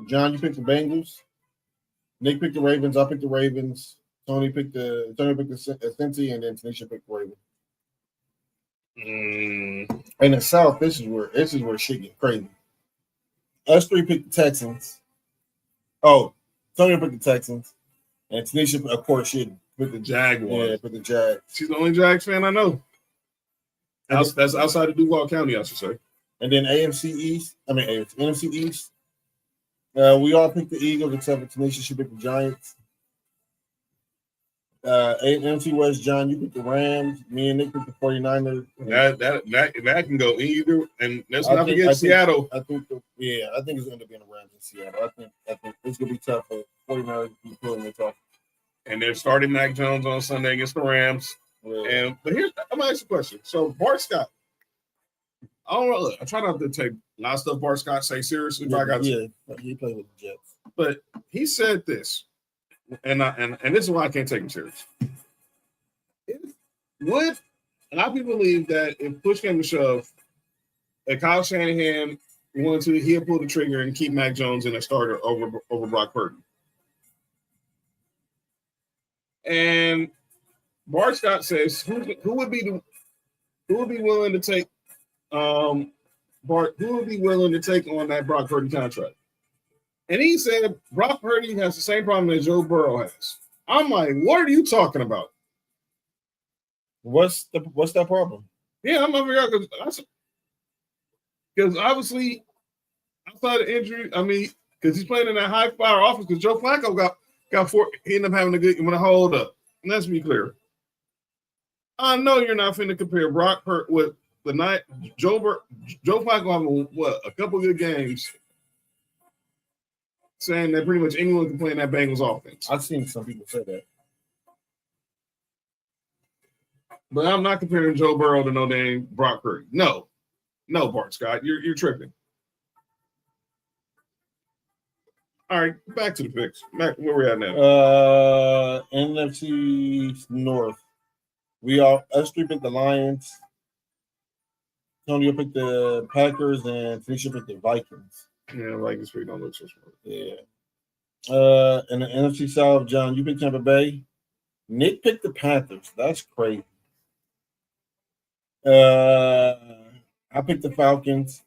John, you picked the Bengals. Nick picked the Ravens. I picked the Ravens. Tony picked the Cincy, and then Tanisha picked the Ravens. In the South, this is where shit gets crazy. Us three picked the Texans. Oh, Tony picked the Texans, and Tanisha, of course, she picked the Jaguars. Yeah, picked the Jags. She's the only Jags fan I know. That's outside of Duval County, I should say. And then NFC East. We all picked the Eagles except for Tanisha. She picked the Giants. NFC West, John, you picked the Rams. Me and Nick picked the 49ers. That can go either. And let's not forget Seattle. I think it's going to be in the Rams in Seattle. I think it's going to be tough for 49ers to be pulling it off. And they're starting Mac Jones on Sunday against the Rams. Yeah. But I'm gonna ask you a question. So Bart Scott, I don't know. Look, I try not to take a lot of stuff Bart Scott say seriously. He played with the Jets. But he said this, and this is why I can't take him serious. A lot of people believe that if push came to shove, that Kyle Shanahan wanted to, he'll pull the trigger and keep Mac Jones in a starter over Brock Purdy. And Bart Scott says, who would be willing to take on that Brock Purdy contract? And he said Brock Purdy has the same problem that Joe Burrow has. I'm like, what are you talking about? What's that problem? Yeah, I'm over here because Because obviously, outside of injury, I mean, because he's playing in that high power offense. Because Joe Flacco got four, he ended up having a good when I hold up. And let's be clear. I know you're not finna compare Brock Purdy with the night Joe Flacco having a couple good games, saying that pretty much anyone can play in that Bengals offense. I've seen some people say that. But I'm not comparing Joe Burrow to no dang Brock Purdy. No, Bart Scott, you're tripping. All right, back to the picks. Back where we at now? NFC North. Us three picked the Lions. Tony picked the Packers, and Felicia picked the Vikings. Yeah, Vikings pick don't look so smart. Yeah. In the NFC South, John, you picked Tampa Bay. Nick picked the Panthers. That's crazy. I picked the Falcons.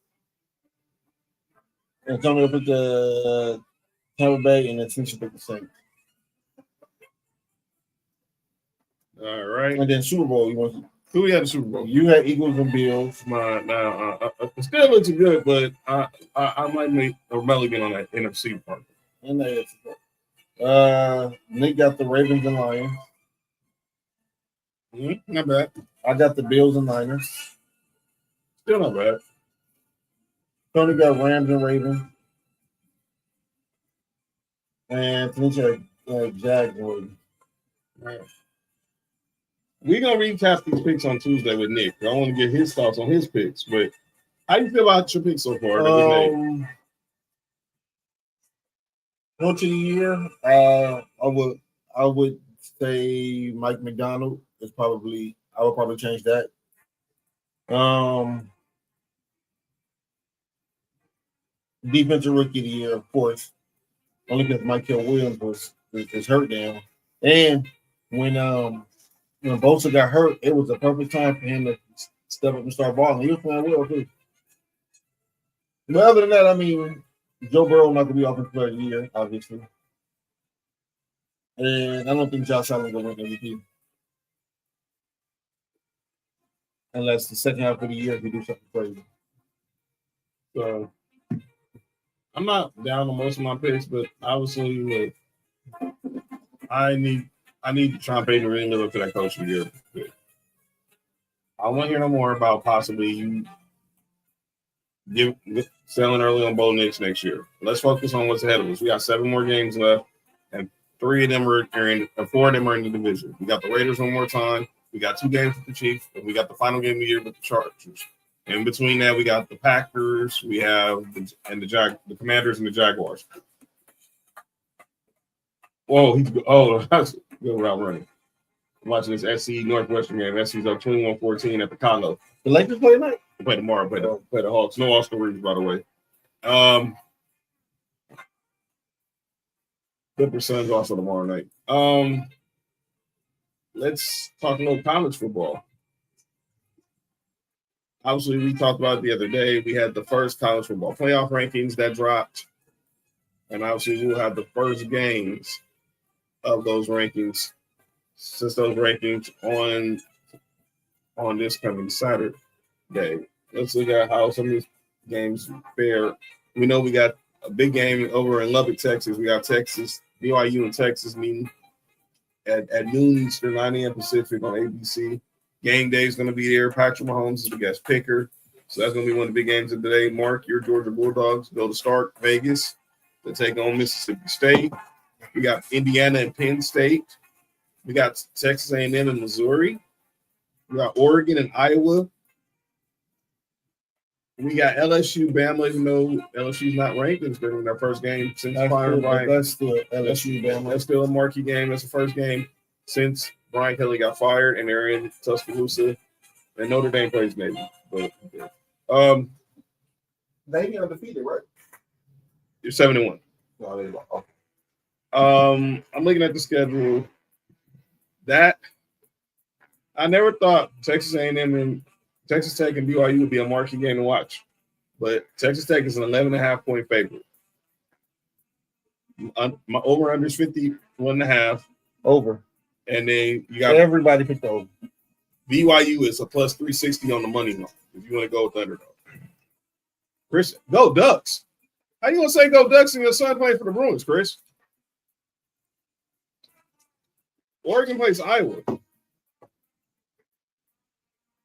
Antonio picked the Tampa Bay, and then Tanisha picked the Saints. All right. And then Super Bowl, who we had the Super Bowl? You had Eagles and Bills. It still looks good, but I might make a Mulligan on that NFC part. And Nick got the Ravens and Lions. Not bad. I got the Bills and Niners. Still not bad. Tony got Rams and Ravens. And Tanisha Jags and Ravens. Right. We're going to recap these picks on Tuesday with Nick. I want to get his thoughts on his picks. But how do you feel about your picks so far that we made? Coach of the year, I would say Mike McDonald is probably. I would probably change that. Defensive rookie of the year, of course, only because Michael Williams was hurt now, and when Bosa got hurt, it was a perfect time for him to step up and start balling. He was playing well too. But other than that, I mean, Joe Burrow not gonna be offensive player of the year, obviously, and I don't think Josh Allen gonna win MVP unless the second half of the year he do something crazy. So I'm not down on most of my picks, but obviously, I need Sean Payton to really live up to that coach of the year. I want to hear no more about possibly you selling early on Bo Nix next year. Let's focus on what's ahead of us. We got 7 more games left, and 4 of them are in the division. We got the Raiders one more time. We got 2 games with the Chiefs, and we got the final game of the year with the Chargers. In between that, we got the Packers, we have the Commanders and the Jaguars. Whoa, that's a good route running. I'm watching this SC Northwestern game. SC's up 21-14 at the Congo. The Lakers play tonight? They play tomorrow. Play the Hawks. No Austin Reeves, by the way. Clippers Suns also tomorrow night. Let's talk a little college football. Obviously, we talked about it the other day. We had the first college football playoff rankings that dropped. And obviously, we'll have the first games of those rankings since those rankings on this coming Saturday. Let's look at how some of these games fare. We know we got a big game over in Lubbock, Texas. We got Texas, BYU and Texas meeting at noon Eastern, 9 a.m. Pacific on ABC. Game day is going to be there. Patrick Mahomes is the guest picker. So that's going to be one of the big games of the day. Mark, your Georgia Bulldogs go to start Vegas to take on Mississippi State. We got Indiana and Penn State. We got Texas A&M and Missouri. We got Oregon and Iowa. We got LSU, Bama. You know, LSU's not ranked. It's been their first game since firing Brian. That's still LSU, Bama. That's still a marquee game. That's the first game since Brian Kelly got fired, and they're in Tuscaloosa. And Notre Dame plays Navy. But Navy undefeated, right? You're 7-1. No, I'm looking at the schedule. That I never thought Texas A&M and Texas Tech and BYU would be a marquee game to watch, but Texas Tech is an 11.5-point favorite. My over/under is 51.5. over. And then you got everybody picked the over. BYU is a plus 360 on the money line if you want to go with the underdog. Chris, go Ducks. How you gonna say go Ducks and your son playing for the Bruins, Chris? Oregon plays Iowa.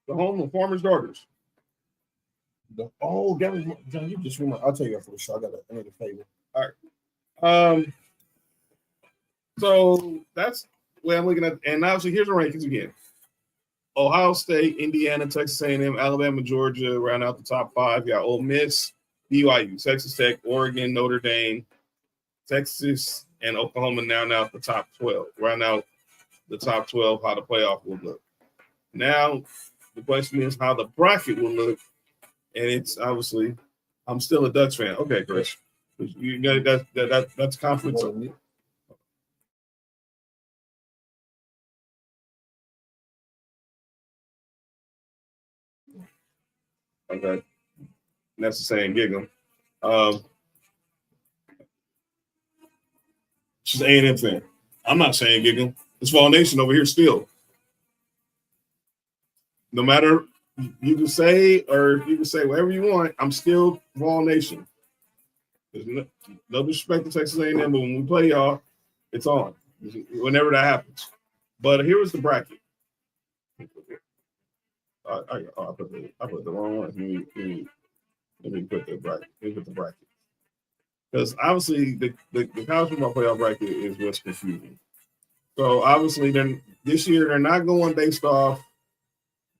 The home of Farmers' Daughters. That was John. You just remember. I'll tell you after the show. I need a favor. All right. So that's where I'm looking at. And obviously, here's the rankings again. Ohio State, Indiana, Texas A&M, Alabama, Georgia round out the top 5. You got Ole Miss, BYU, Texas Tech, Oregon, Notre Dame, Texas, and Oklahoma now the top 12. Round out the top 12, how the playoff will look. Now, the question is how the bracket will look. And it's obviously, I'm still a Ducks fan. Okay, Chris. You know that's confidence. Okay. That's the saying, giggle. She's an A&M fan. I'm not saying giggle. It's Vol Nation over here still. No matter you can say or you can say whatever you want, I'm still Vol Nation. There's no disrespect to Texas A&M, but when we play y'all, it's on. Whenever that happens. But here was the bracket. I put the wrong one. Let me put the bracket. Let me put the bracket. Because obviously the college football playoff bracket is what's confusing. So obviously this year they're not going based off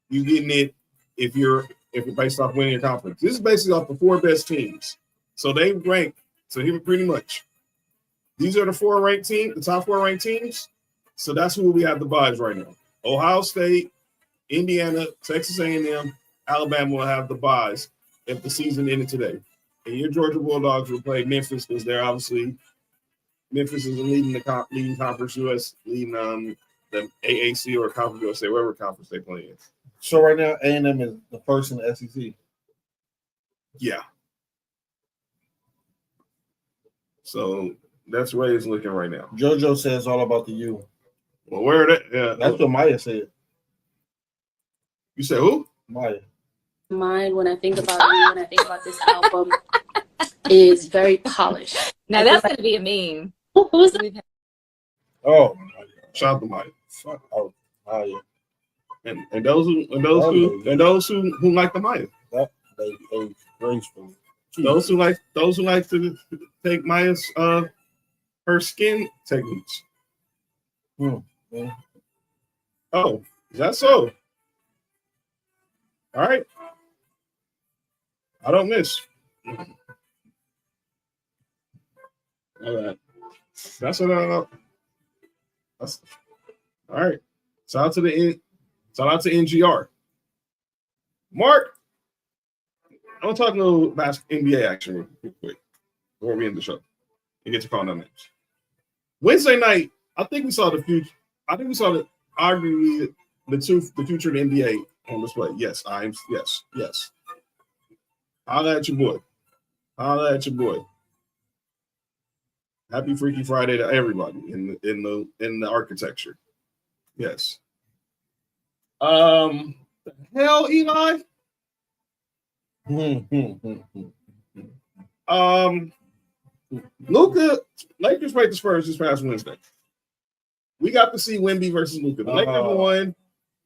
you getting it if you're based off winning your conference. This is basically off the 4 best teams. So they rank. So here pretty much. These are the 4 ranked teams, the top 4 ranked teams. So that's who we have the buys right now. Ohio State, Indiana, Texas A&M, Alabama will have the buys if the season ended today. And your Georgia Bulldogs will play Memphis because they're obviously Memphis is leading leading Conference US, leading the AAC or Conference USA, whatever conference they play in. So right now, A&M is the first in the SEC. Yeah. So that's the way it's looking right now. JoJo says all about the U. Well, where that? Yeah, that's what Maya said. You said who? Maya. Mind when I think about you, when I think about this album, is very polished. Now that's gonna be a meme. Who's that? Oh, shout out to Maya. Oh, Maya. And those who like the Maya. They graceful. Those who like to take Maya's her skin techniques. Yeah. Oh, is that so? All right. I don't miss. All right. That's what I know. That's all right. Shout out to NGR. Mark, I want to talk a little about NBA action real quick before we end the show and get to call no names. Wednesday night, I think we saw the future. I think we saw arguably the future of the NBA on display. Yes, yes. Holla at your boy. Happy Freaky Friday to everybody in the architecture. Yes. The hell, Eli? Luka, Lakers played the Spurs this past Wednesday. We got to see Wemby versus Luka. The Lakers won.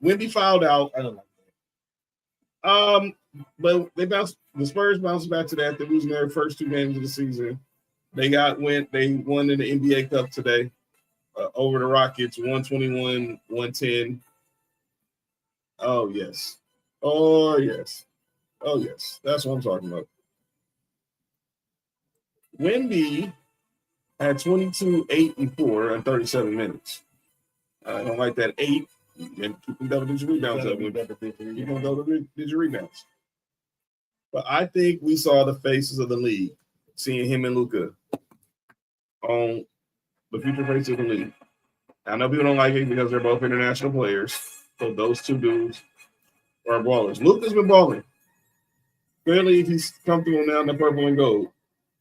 Wemby fouled out. I don't like that. But the Spurs bounced back to that. They're losing their first 2 games of the season. They won in the NBA Cup today over the Rockets, 121-110. Oh yes. That's what I'm talking about. Wemby had 22, 8, and 4 in 37 minutes. I don't like that 8 and keeping double-digit rebounds up. You're going to double-digit rebounds. But I think we saw the faces of the league, seeing him and Luka on the future face of the league. I know people don't like it because they're both international players, but those two dudes are ballers. Luka's been balling. Clearly, he's comfortable now in the purple and gold.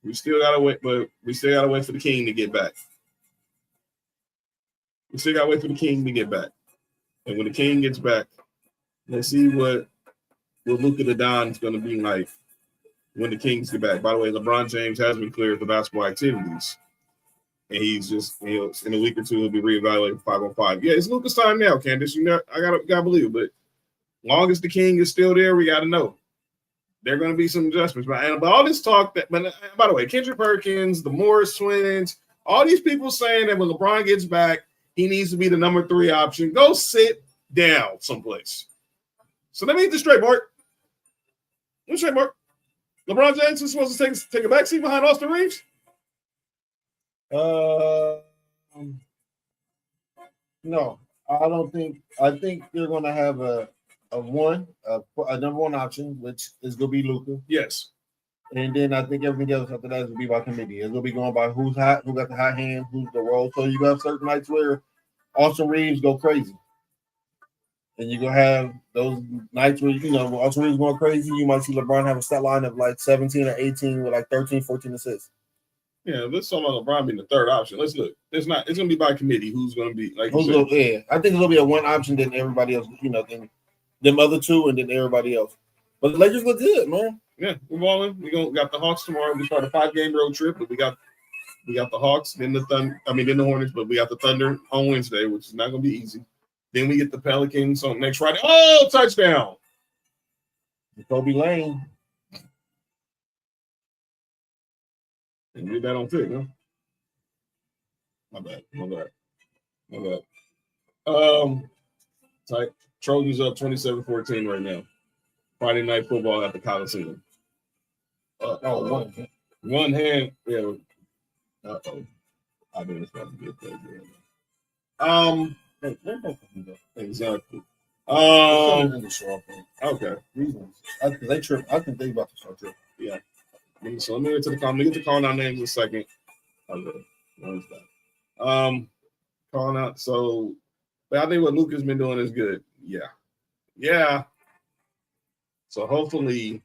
We still gotta wait, but we still gotta wait for the king to get back. And when the king gets back, let's see what Luka the Don is gonna be like when the Kings get back. By the way, LeBron James has been cleared for basketball activities. And he's just, in a week or two, he'll be reevaluated 5-on-5. Yeah, it's Luka's time now, Candace. I gotta believe it. But long as the King is still there, we gotta know. There are going to be some adjustments. But all this talk but by the way, Kendrick Perkins, the Morris twins, all these people saying that when LeBron gets back, he needs to be the number 3 option. Go sit down someplace. So let me get this straight, Mark. Let me straight, Mark. LeBron James is supposed to take a backseat behind Austin Reeves? No, I don't think. I think they're going to have a number 1 option, which is going to be Luka. Yes. And then I think everything else after that is going to be by committee. It's going to be going by who's hot, who got the hot hand, who's the role. So you got certain nights where Austin Reeves go crazy. And you're going to have those nights where, Austin Reeves going crazy. You might see LeBron have a stat line of like 17 or 18 with like 13, 14 assists. Yeah, let's talk about LeBron being the 3rd option. Let's look. It's going to be by committee who's going to be like. I think it's going to be a 1 option than everybody else, than them other 2 and then everybody else. But the Lakers look good, man. Yeah, we're balling. We got the Hawks tomorrow. We start a 5-game road trip, but we got the Hawks, then the Hornets, but we got the Thunder on Wednesday, which is not going to be easy. Then we get the Pelicans on next Friday. Oh, touchdown! Kobe Lane. And get that on fit, huh? My bad. Tight. Trojans up 27-14 right now. Friday night football at the Coliseum. One hand. Yeah. I think it's about to be a play. Exactly. Okay. They trip. I think they about to start tripping. Yeah. So let me get to the call. Let me get to calling out names in a second. Okay. What is that? Calling out. So, but I think what Luka's been doing is good. Yeah. So hopefully,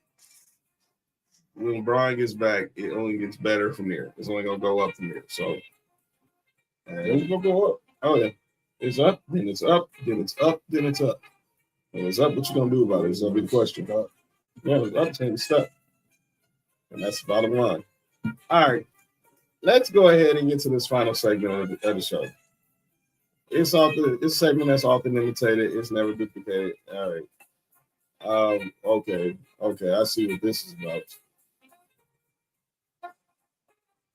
when Brian gets back, it only gets better from there. It's only gonna go up from there. So it's gonna go up. Oh yeah, it's up, then it's up, then it's up, then it's up. When it's up, what you gonna do about it? It's gonna be the question. Yeah, it's up, take a step, and that's the bottom line. All right, let's go ahead and get to this final segment of the show. It's a segment that's often imitated. It's never duplicated. All right. Okay. I see what this is about.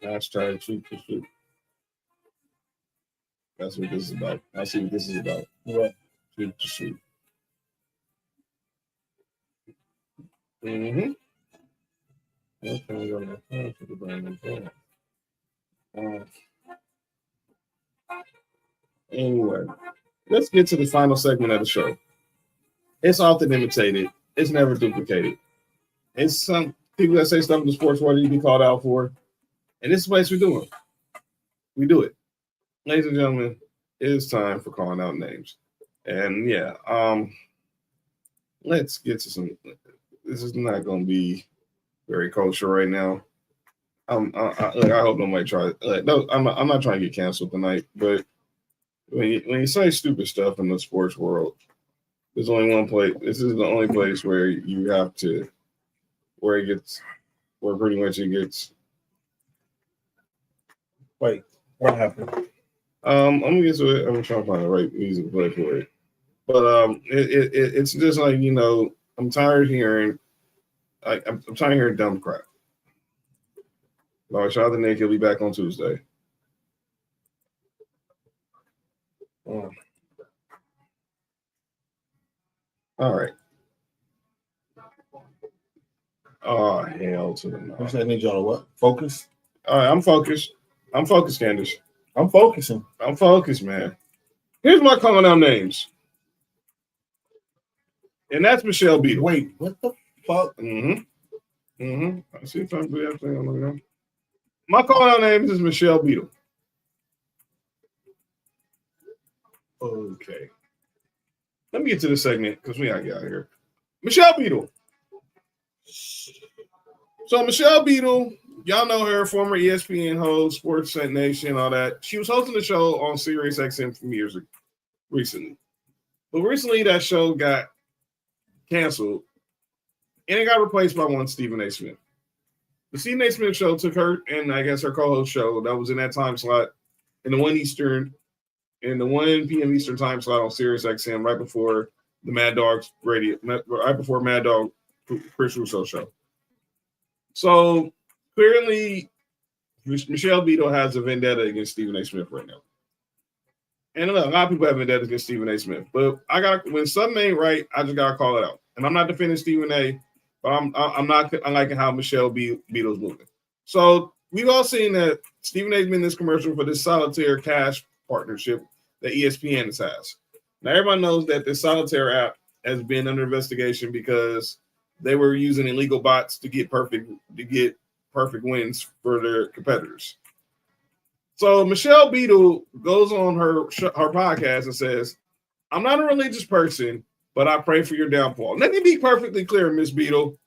Let's try to shoot. That's what this is about. I see what this is about. What? Shoot. Mm-hmm. Anyway, let's get to the final segment of the show. It's often imitated. It's never duplicated. It's some people that say stuff in the sports world you be called out for. And this is what we're doing. We do it. Ladies and gentlemen, it is time for calling out names. And let's get to some. This is not going to be very kosher right now. I hope nobody tries. No, I'm not trying to get canceled tonight. But when you say stupid stuff in the sports world, there's only one place. This is the only place where you have to, where pretty much it gets. Wait, what happened? I'm gonna get to it. I'm trying to find the right music to play for it. But it's just like, I'm tired of hearing. I'm tired of hearing dumb crap. Shout out to Nick. He'll be back on Tuesday. All right. Oh, hell to the no. You said I need y'all to what? Focus? All right, I'm focused. Candace. I'm focusing. I'm focused, man. Here's my calling out names. And that's Michelle Beadle. Wait, what the fuck? I see if I can do that thing. My calling out names is Michelle Beadle. Okay. Let me get to the segment because we gotta get out of here. Michelle Beadle. So Michelle Beadle, y'all know her, former ESPN host, Sports Nation, all that. She was hosting the show on Sirius XM for years recently. But recently that show got canceled and it got replaced by one Stephen A. Smith. the Stephen A. Smith show took her and I guess her co-host show that was in that time slot in the 1 p.m. Eastern time slot on Sirius XM right before the Mad Dog's radio, right before Mad Dog Chris Russo show. So clearly, Michelle Beadle has a vendetta against Stephen A. Smith right now. And look, a lot of people have vendettas against Stephen A. Smith, but when something ain't right, I just gotta call it out. And I'm not defending Stephen A., but I'm liking how Michelle Beadle's moving. So we've all seen that Stephen A's been in this commercial for this solitaire cash partnership that ESPN has. Now everybody knows that the solitaire app has been under investigation because they were using illegal bots to get perfect wins for their competitors. So Michelle Beadle goes on her podcast and says, "I'm not a religious person, but I pray for your downfall." Let me be perfectly clear, Miss Beadle.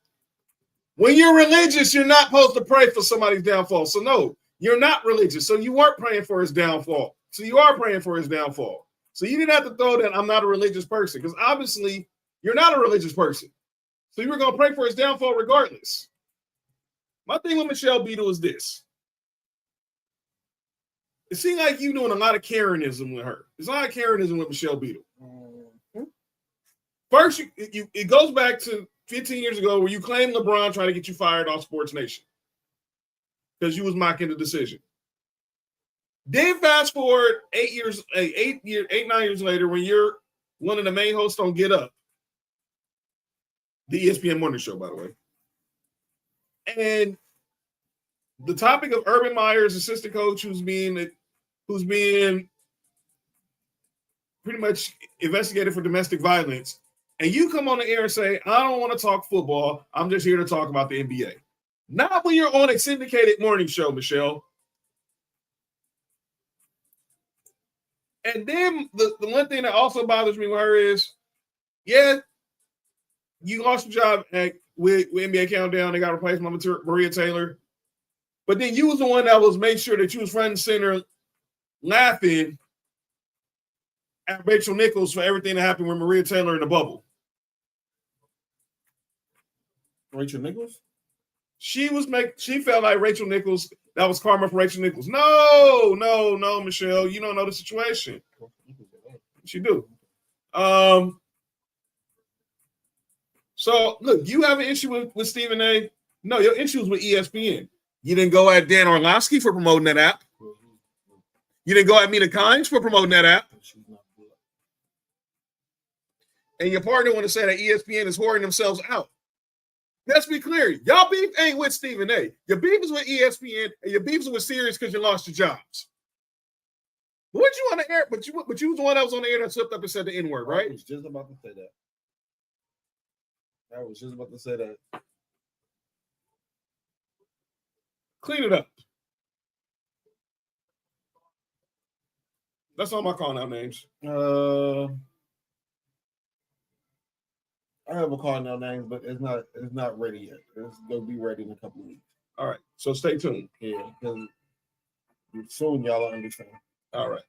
When you're religious, you're not supposed to pray for somebody's downfall. So no, you're not religious. So you weren't praying for his downfall. So you are praying for his downfall. So you didn't have to throw that "I'm not a religious person" because obviously you're not a religious person. So you were going to pray for his downfall regardless. My thing with Michelle Beadle is this. It seems like you're doing a lot of Karenism with her. There's a lot of Karenism with Michelle Beadle. First, it goes back to 15 years ago where you claimed LeBron trying to get you fired off Sports Nation because you was mocking the decision. Then fast forward 9 years later when you're one of the main hosts on Get Up, the ESPN morning show, by the way. And the topic of Urban Meyer's assistant coach who's being pretty much investigated for domestic violence. And you come on the air and say, "I don't want to talk football. I'm just here to talk about the NBA." Not when you're on a syndicated morning show, Michelle. And then the one thing that also bothers me with her is, yeah, you lost your job with NBA Countdown. They got replaced by Maria Taylor. But then you was the one that was made sure that you was front and center laughing at Rachel Nichols for everything that happened with Maria Taylor in the bubble. Rachel Nichols? She felt like Rachel Nichols, that was karma for Rachel Nichols. No, Michelle. You don't know the situation. She do. So look, you have an issue with Stephen A. No, your issue is with ESPN. You didn't go at Dan Orlovsky for promoting that app. You didn't go at Mina Kimes for promoting that app. And your partner want to say that ESPN is whoring themselves out. Let's be clear. Y'all beef ain't with Stephen A. Your beef is with ESPN and your beef is with Sirius because you lost your jobs. What you on the air? But you was the one that was on the air that slipped up and said the N-word, right? I was just about to say that. Clean it up. That's all my calling out names. I have a call now names, but it's not ready yet. It's gonna be ready in a couple of weeks. All right, so stay tuned. Yeah, because soon y'all will understand. All right.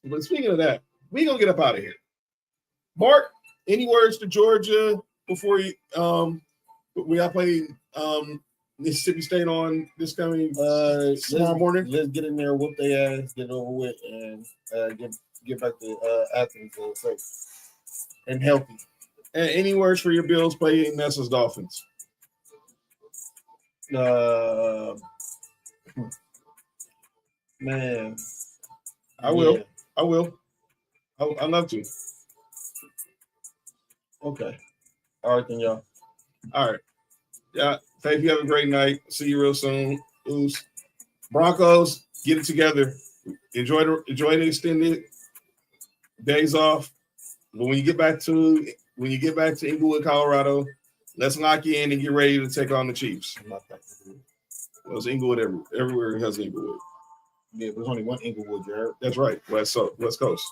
But speaking of that, we gonna get up out of here. Mark, any words to Georgia before we got playing Mississippi State on this coming tomorrow morning? Let's get in there, whoop their ass, get over with, and get back to Athens safe and healthy. And any words for your Bills playing Nessa's Dolphins? Man. I will. I'd love to. Okay. All right, then, y'all. All right. Yeah. Thank you. Have a great night. See you real soon. Broncos, get it together. Enjoy the extended days off. But when you get back to Inglewood, Colorado, let's lock in and get ready to take on the Chiefs. Well, it's Inglewood everywhere has Inglewood. Yeah, there's only one Inglewood, Jared. That's right. West Coast.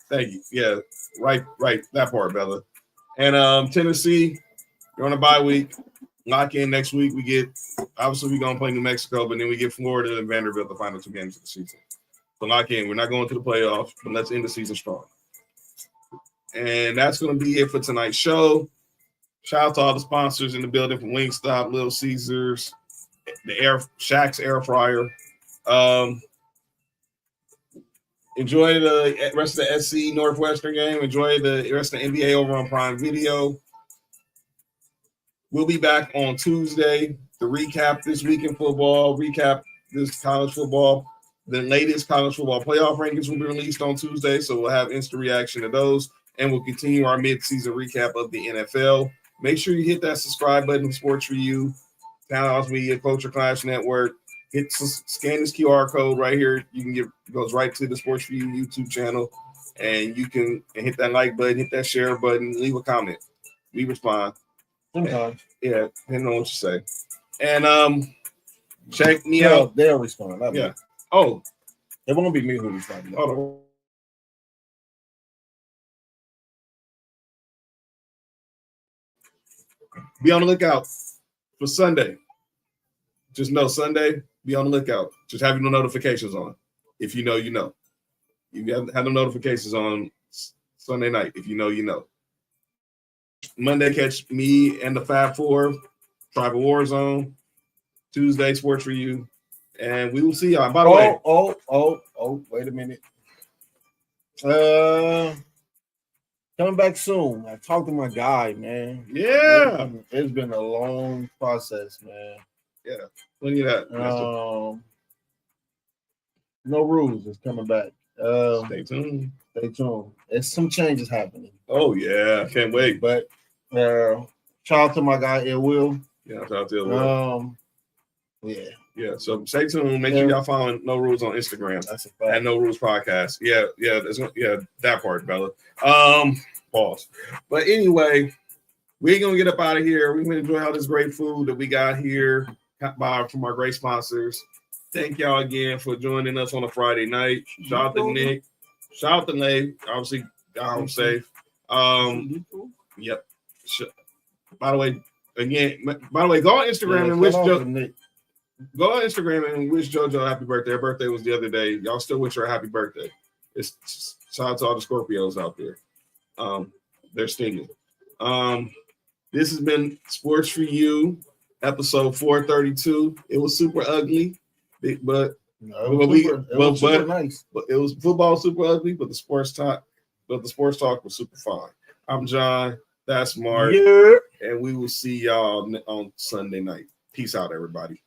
Thank you. Yeah, right. That part, Bella. And Tennessee, you're on a bye week. Lock in next week. We're gonna play New Mexico, but then we get Florida and Vanderbilt the final 2 games of the season. So lock in. We're not going to the playoffs, but let's end the season strong. And that's going to be it for tonight's show. Shout out to all the sponsors in the building from Wingstop, Little Caesars, Shaq's air fryer. Enjoy the rest of the SC Northwestern game. Enjoy the rest of the NBA over on Prime Video. We'll be back on Tuesday to recap this week in football, recap this college football. The latest college football playoff rankings will be released on Tuesday, so we'll have instant reaction to those, and we'll continue our mid-season recap of the NFL. Make sure you hit that subscribe button for Sports4U, Townhouse Media, Culture Clash Network. Scan this QR code right here. You can it goes right to the Sports4U YouTube channel, and you can hit that like button, hit that share button, leave a comment. We respond. Sometimes. Yeah, depending on what you say. And check me out. They'll respond. Yeah. Oh, it won't be me who responds. Hold on. Be on the lookout for Sunday. Just know Sunday, be on the lookout. Just have your notifications on. If you know, you know. You have the notifications on Sunday night. If you know, you know. Monday, catch me and the Fab Four, Tribal Warzone. Tuesday, Sports4U. And we will see y'all. By the way. Wait a minute. Coming back soon. I talked to my guy, man. Yeah. It's been a long process, man. Yeah. Plenty of that. No Rules is coming back. Stay tuned. Stay tuned. There's some changes happening. Oh, yeah. Can't wait. But shout out to my guy, Ill Will. Yeah, shout out to Ill Will. Yeah. Yeah, so stay tuned. Make sure y'all following No Rules on Instagram. That's a fact. At No Rules Podcast. Yeah, that part, Bella. Pause. But anyway, we're gonna get up out of here. We're gonna enjoy all this great food that we got here from our great sponsors. Thank y'all again for joining us on a Friday night. Shout out to Nick. Shout out to Lay. Obviously, got home safe. Yep. By the way, go on Instagram and wish Go on Instagram and wish JoJo happy birthday. Her birthday was the other day. Y'all still wish her a happy birthday. It's shout out to all the Scorpios out there. They're stinging. This has been Sports4U, episode 432. It was super ugly, but it was football super ugly, but the sports talk was super fun. I'm John. That's Mark. Yeah. And we will see y'all on Sunday night. Peace out, everybody.